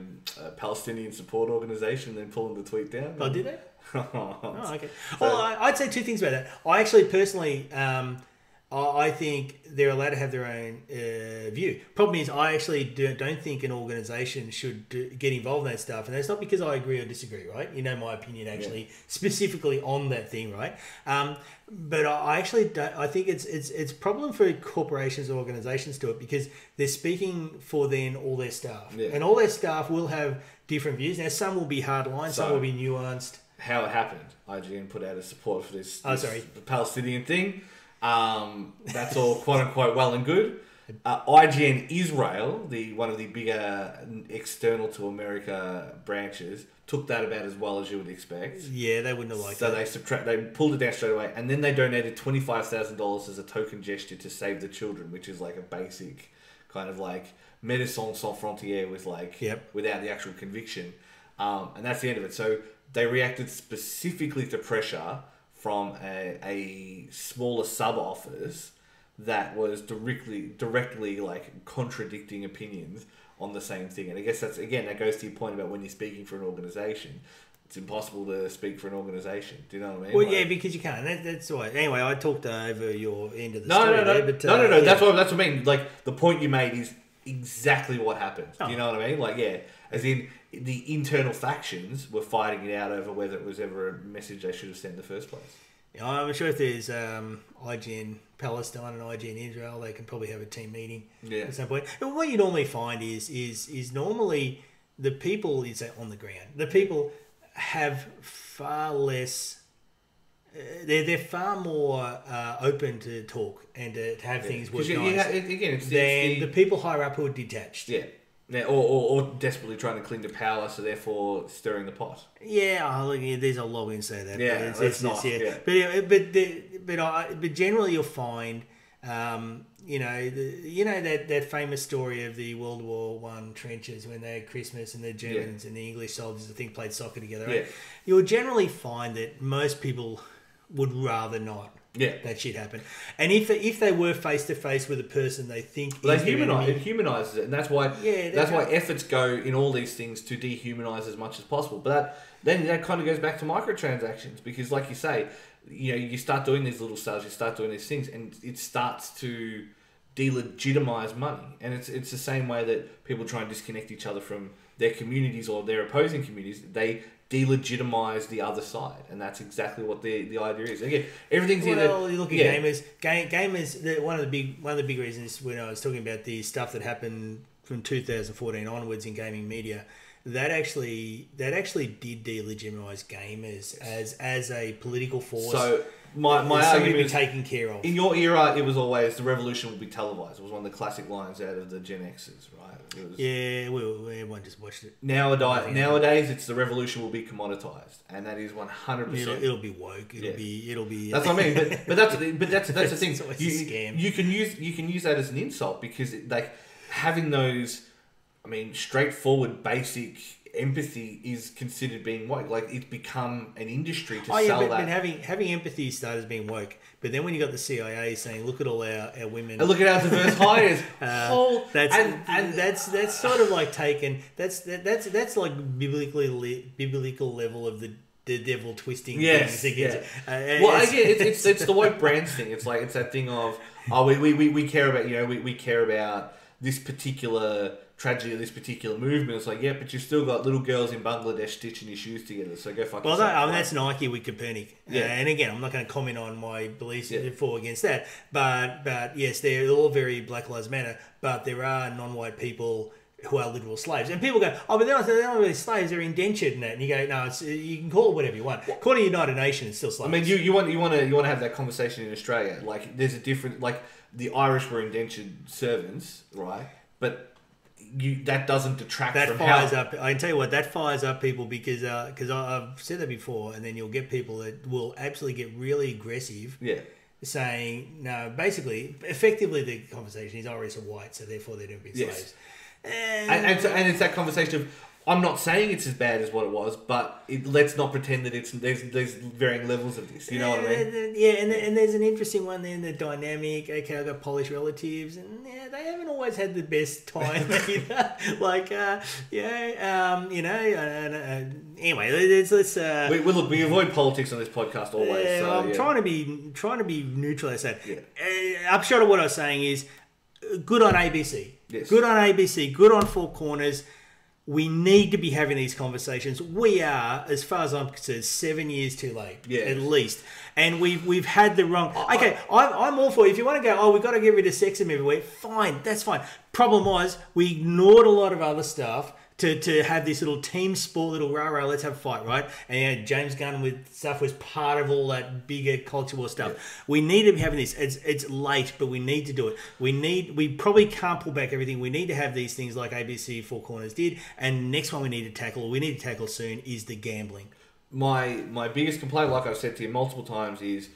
Palestinian support organisation, then pulling the tweet down. Oh, did they? Oh, okay. Well, I'd say 2 things about that. I actually personally, I think they're allowed to have their own view. Problem is, I actually don't think an organisation should get involved in that stuff, and that's not because I agree or disagree, right? You know my opinion actually specifically on that thing, right? But I actually don't. I think it's a problem for corporations or organisations to it, because they're speaking for then all their staff, and all their staff will have different views. Now, some will be hardline, some will be nuanced. How it happened? IGN put out a support for this Palestinian thing. That's all quote unquote well and good. IGN Israel, one of the bigger external to America branches, took that about as well as you would expect. Yeah, they wouldn't have liked that. So they pulled it down straight away, and then they donated $25,000 as a token gesture to save the children, which is like a basic kind of like médecins sans frontières with without the actual conviction. And that's the end of it. So they reacted specifically to pressure from a smaller sub office that was directly like contradicting opinions on the same thing. And I guess that goes to your point about when you're speaking for an organisation. It's impossible to speak for an organisation. Do you know what I mean? Well, yeah, because you can't. That's why. Anyway, I talked over your end of the story. No. No. That's what I mean. Like, the point you made is exactly what happened. Do you know what I mean? Like, yeah, as in the internal factions were fighting it out over whether it was ever a message they should have sent in the first place. Yeah, I'm sure if there's IGN Palestine and IGN Israel, they can probably have a team meeting at some point. And what you normally find is normally the people on the ground. The people have far less. They're far more open to talk and to have things work nice than the people higher up who are detached. Yeah. Or desperately trying to cling to power, so therefore stirring the pot. Yeah, there's a lot we can say that. Yeah, it's not. Yeah. But generally you'll find, that famous story of the World War I trenches when they had Christmas and the Germans and the English soldiers, I think, played soccer together. Right? Yeah. You'll generally find that most people would rather not. Yeah, that shit happened. And if they were face to face with a person they think it humanises it, and that's why why efforts go in all these things to dehumanise as much as possible. But that kind of goes back to microtransactions, because, like you say, you start doing these little sales, you start doing these things, and it starts to delegitimise money. And it's the same way that people try and disconnect each other from their communities or their opposing communities, they delegitimize the other side, and that's exactly what the idea is. Again, everything's either. Well, you look at gamers. Gamers. One of the big reasons when I was talking about the stuff that happened from 2014 onwards in gaming media, that actually did delegitimize gamers as a political force. So my argument is taken care of. In your era, it was always the revolution would be televised. It was one of the classic lines out of the Gen X's, right? It was, everyone just watched it. Nowadays, it's the revolution will be commoditized, and that is 100%. It'll be woke. It'll be. That's what I mean. But that's the thing. It's a scam. You can use that as an insult because having those, straightforward, basic empathy is considered being woke. Like, it's become an industry to sell that. But having empathy started as being woke. But then when you got the CIA saying, "Look at all our women, and look at our diverse hires," that's sort of like taken. That's like biblical level of the devil twisting. Yes, things. It's the woke brands thing. It's like it's that thing of we care about we care about this particular tragedy of this particular movement. It's like, yeah, but you've still got little girls in Bangladesh stitching your shoes together, so go fuck yourself. Well, that's Nike with Copernic. Yeah. And again, I'm not going to comment on my beliefs for or against that, but yes, they're all very Black Lives Matter, but there are non-white people who are literal slaves. And people go, oh, but they're not really slaves, they're indentured in that. And you go, no, you can call it whatever you want. According to the United Nations, it's still slaves. I mean, you want to have that conversation in Australia. Like, there's a different, like, the Irish were indentured servants, right? But that doesn't detract from fires up. I can tell you what, that fires up people because I've said that before, and then you'll get people that will absolutely get really aggressive. Yeah. Saying no, effectively the conversation is Irish are white, so therefore they don't be slaves. And it's that conversation of, I'm not saying it's as bad as what it was, but let's not pretend that there's varying levels of this. You know what I mean? Yeah, and there's an interesting one there in the dynamic. Okay, I've got Polish relatives, and they haven't always had the best time either. Like, anyway, let's. We avoid politics on this podcast always. I'm trying to be neutral. I said. Yeah. Upshot of what I was saying is, good on ABC. Yes. Good on ABC. Good on Four Corners. We need to be having these conversations. We are, as far as I'm concerned, 7 years too late, at least. And we've had the wrong. Okay, I'm all for it. If you want to go, we've got to get rid of sexism everywhere. Fine, that's fine. Problem was, we ignored a lot of other stuff to have this little team sport, little rah-rah, let's have a fight, right? And James Gunn with stuff was part of all that bigger culture war stuff. Yeah. We need to be having this. It's late, but we need to do it. We probably can't pull back everything. We need to have these things like ABC Four Corners did. And next one we need to tackle soon is the gambling. My biggest complaint, like I've said to you multiple times, is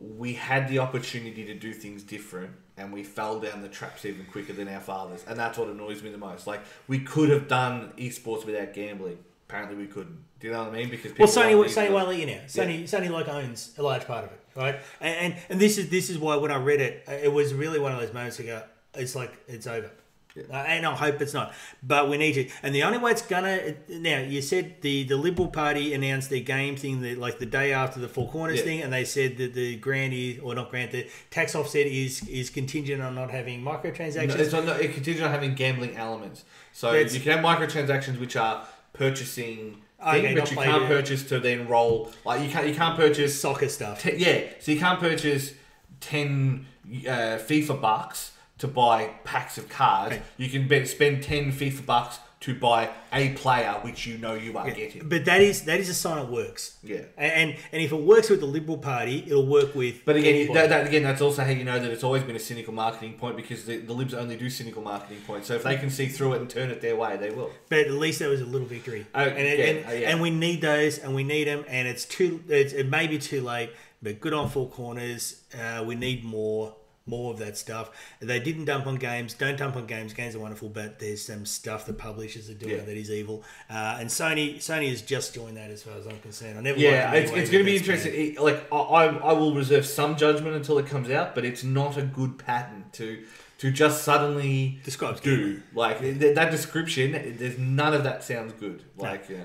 we had the opportunity to do things different, and we fell down the traps even quicker than our fathers. And that's what annoys me the most. Like, we could have done esports without gambling. Apparently we couldn't. Do you know what I mean? Because Sony won't let you now. Sony like owns a large part of it, right? And this is why when I read it, it was really one of those moments to go, it's like, it's over. Yeah. And I hope it's not, but we need to. And the only way it's gonna now, you said the Liberal Party announced their game thing the day after the Four Corners thing, and they said that the the tax offset is contingent on not having microtransactions. It's contingent on having gambling elements. So you can have microtransactions which are purchasing. But you can't purchase to then roll. Like you can't purchase soccer stuff. So you can't purchase 10 FIFA bucks to buy packs of cards. Okay. You can spend 10 FIFA bucks to buy a player which you know you are getting. But that is a sign it works. Yeah. And if it works with the Liberal Party, it'll work with. But again, that's also how you know that it's always been a cynical marketing point, because the Libs only do cynical marketing points. So if they can see through it and turn it their way, they will. But at least there was a little victory. And we need those, and we need them, and it may be too late, but good on Four Corners. We need more of that stuff. They didn't dump on games. Don't dump on games. Games are wonderful, but there's some stuff the publishers are doing that is evil. And Sony has just joined that, as far as I'm concerned. It's going to be interesting. I will reserve some judgment until it comes out, but it's not a good pattern to just suddenly do. Like that description, there's none of that sounds good.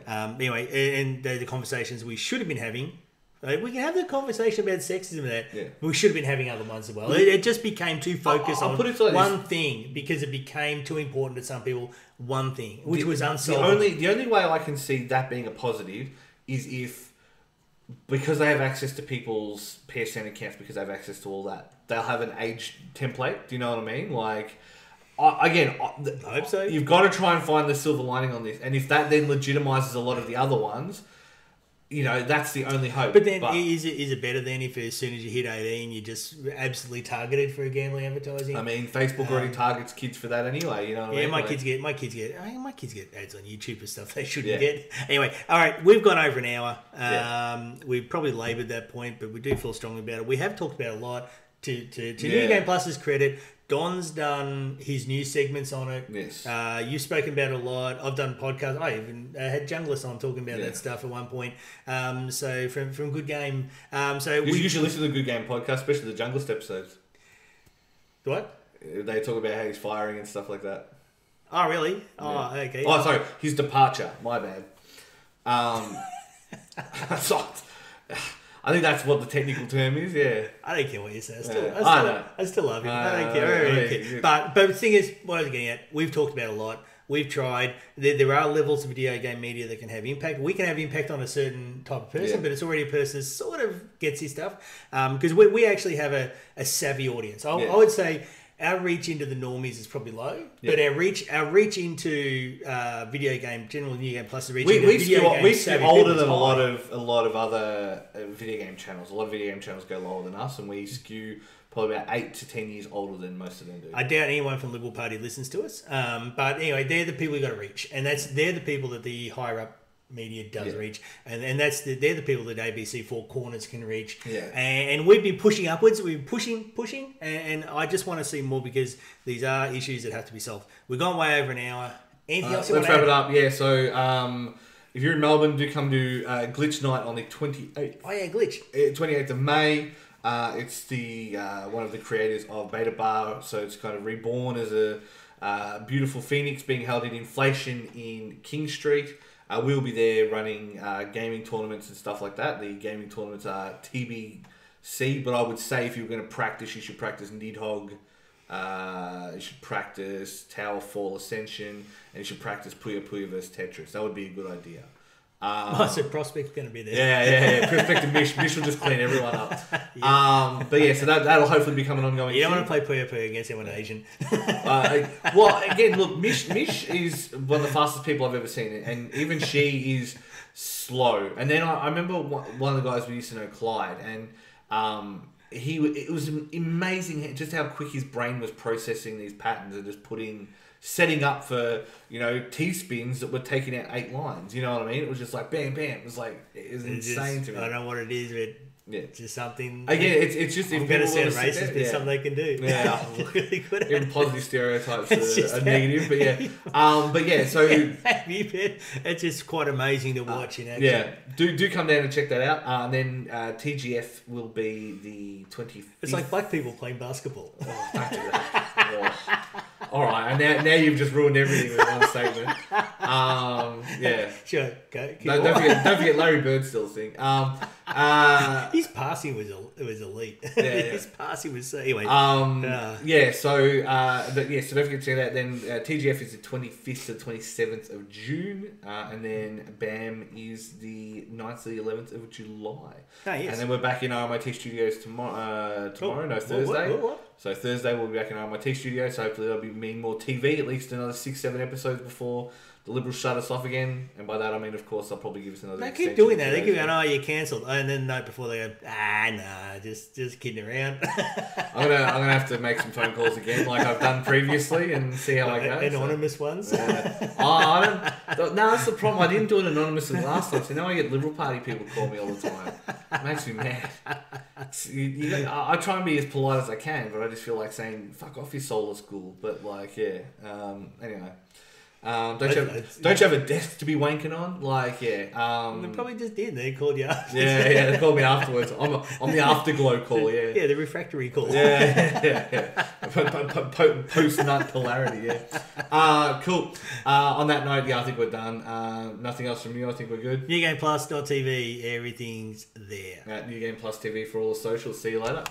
Anyway, and the conversations we should have been having Like, we can have the conversation about sexism there. Yeah. We should have been having other ones as well. It just became too focused on one thing because it became too important to some people. One thing, which was unsolved. The only way I can see that being a positive is if, because they have access to people's PSN accounts, because they have access to all that, they'll have an age template. Do you know what I mean? Like, I hope so. You've got to try and find the silver lining on this, and if that then legitimizes a lot of the other ones, you know, that's the only hope. But then, is it better than if as soon as you hit 18, you're just absolutely targeted for gambling advertising? I mean, Facebook already targets kids for that anyway. You know what I mean? My kids get ads on YouTube for stuff they shouldn't get. Anyway, all right, we've gone over an hour. We've probably laboured that point, but we do feel strongly about it. We have talked about it a lot. To New Game Plus's credit, Don's done his new segments on it. Yes. You've spoken about it a lot. I've done podcasts. I even had Junglist on talking about that stuff at one point. So from Good Game. You should listen to the Good Game podcast, especially the Junglist episodes. What? They talk about how he's firing and stuff like that. Oh, really? Oh, okay. Oh, sorry. His departure. My bad. I think that's what the technical term is, yeah. I don't care what you say. I still love him. I don't care. I don't care. But the thing is, what I was getting at, we've talked about a lot. We've tried. There are levels of video game media that can have impact. We can have impact on a certain type of person, but it's already a person that sort of gets his stuff. Because we actually have a savvy audience. I would say our reach into the normies is probably low, but our reach into general New Game Plus, we skew older than a lot of other video game channels. A lot of video game channels go lower than us, and we skew probably about 8 to 10 years older than most of them do. I doubt anyone from the Liberal Party listens to us, but anyway, they're the people you got to reach, and they're the people that the higher up media does reach, and they're the people that ABC Four Corners can reach. And we've been pushing upwards. We've been pushing, and I just want to see more because these are issues that have to be solved. We've gone way over an hour. Anything else? Let's wrap it up. Yeah. So if you're in Melbourne, do come to Glitch Night on the 28th. Oh yeah, Glitch. 28th of May. It's the one of the creators of Beta Bar, so it's kind of reborn as a beautiful phoenix being held in Inflation in King Street. We'll be there running gaming tournaments and stuff like that. The gaming tournaments are TBC, but I would say if you're going to practice, you should practice Nidhogg, you should practice Tower Fall Ascension, and you should practice Puyo Puyo vs Tetris. That would be a good idea. So Prospect's going to be there. Yeah. Prospect and Mish will just clean everyone up. But yeah, so that'll hopefully become an ongoing. You don't want to play Puyo Puyo against anyone Asian. Well, again, look, Mish is one of the fastest people I've ever seen, and even she is slow. And then I remember one of the guys we used to know, Clyde, and it was amazing just how quick his brain was processing these patterns and just setting up for, T-spins that were taking out 8 lines. You know what I mean? It was just like bam, bam. It was insane to me. I don't know what it is, but it's just something. Again, it's just I'm going to sound racist, but something they can do. Yeah, really good. Even positive stereotypes are negative, but yeah. So it's just quite amazing to watch in action. Yeah, do come down and check that out. And then TGF will be the 25th. It's like black people playing basketball. Oh, don't do that. All right, and now you've just ruined everything with one statement. Yeah. Sure, go. Don't forget Larry Birdstill's thing. His passing was elite. Yeah. His passing was anyway. Yeah. So don't forget to check that. Then TGF is the 25th to 27th of June, and then BAM is the 9th to the 11th of July. Oh, yes. And then we're back in RMIT Studios tomorrow. Thursday. What? So Thursday we'll be back in RMIT Studio. So hopefully there'll be more TV, at least another 6-7 episodes before the Liberals shut us off again. And by that I mean, of course, they'll probably give us another. They keep doing that. They keep going, "Oh, you're cancelled," and then no, before they go, nah, just kidding around. I'm gonna have to make some phone calls again, like I've done previously, and see how I go. Anonymous ones. No, that's the problem. I didn't do it anonymously last time, so now I get Liberal Party people call me all the time. It makes me mad. I try and be as polite as I can, but I just feel like saying "fuck off, you soulless ghoul." But anyway. Don't you have a desk to be wanking on? Like, yeah. They probably just did. They called you after. Yeah, they called me afterwards. I'm the afterglow call, yeah. Yeah, the refractory call. Yeah. Post-nut polarity, yeah. Cool. On that note, yeah, I think we're done. Nothing else from you. I think we're good. NewGamePlus.tv, everything's there. New Game Plus TV for all the socials. See you later.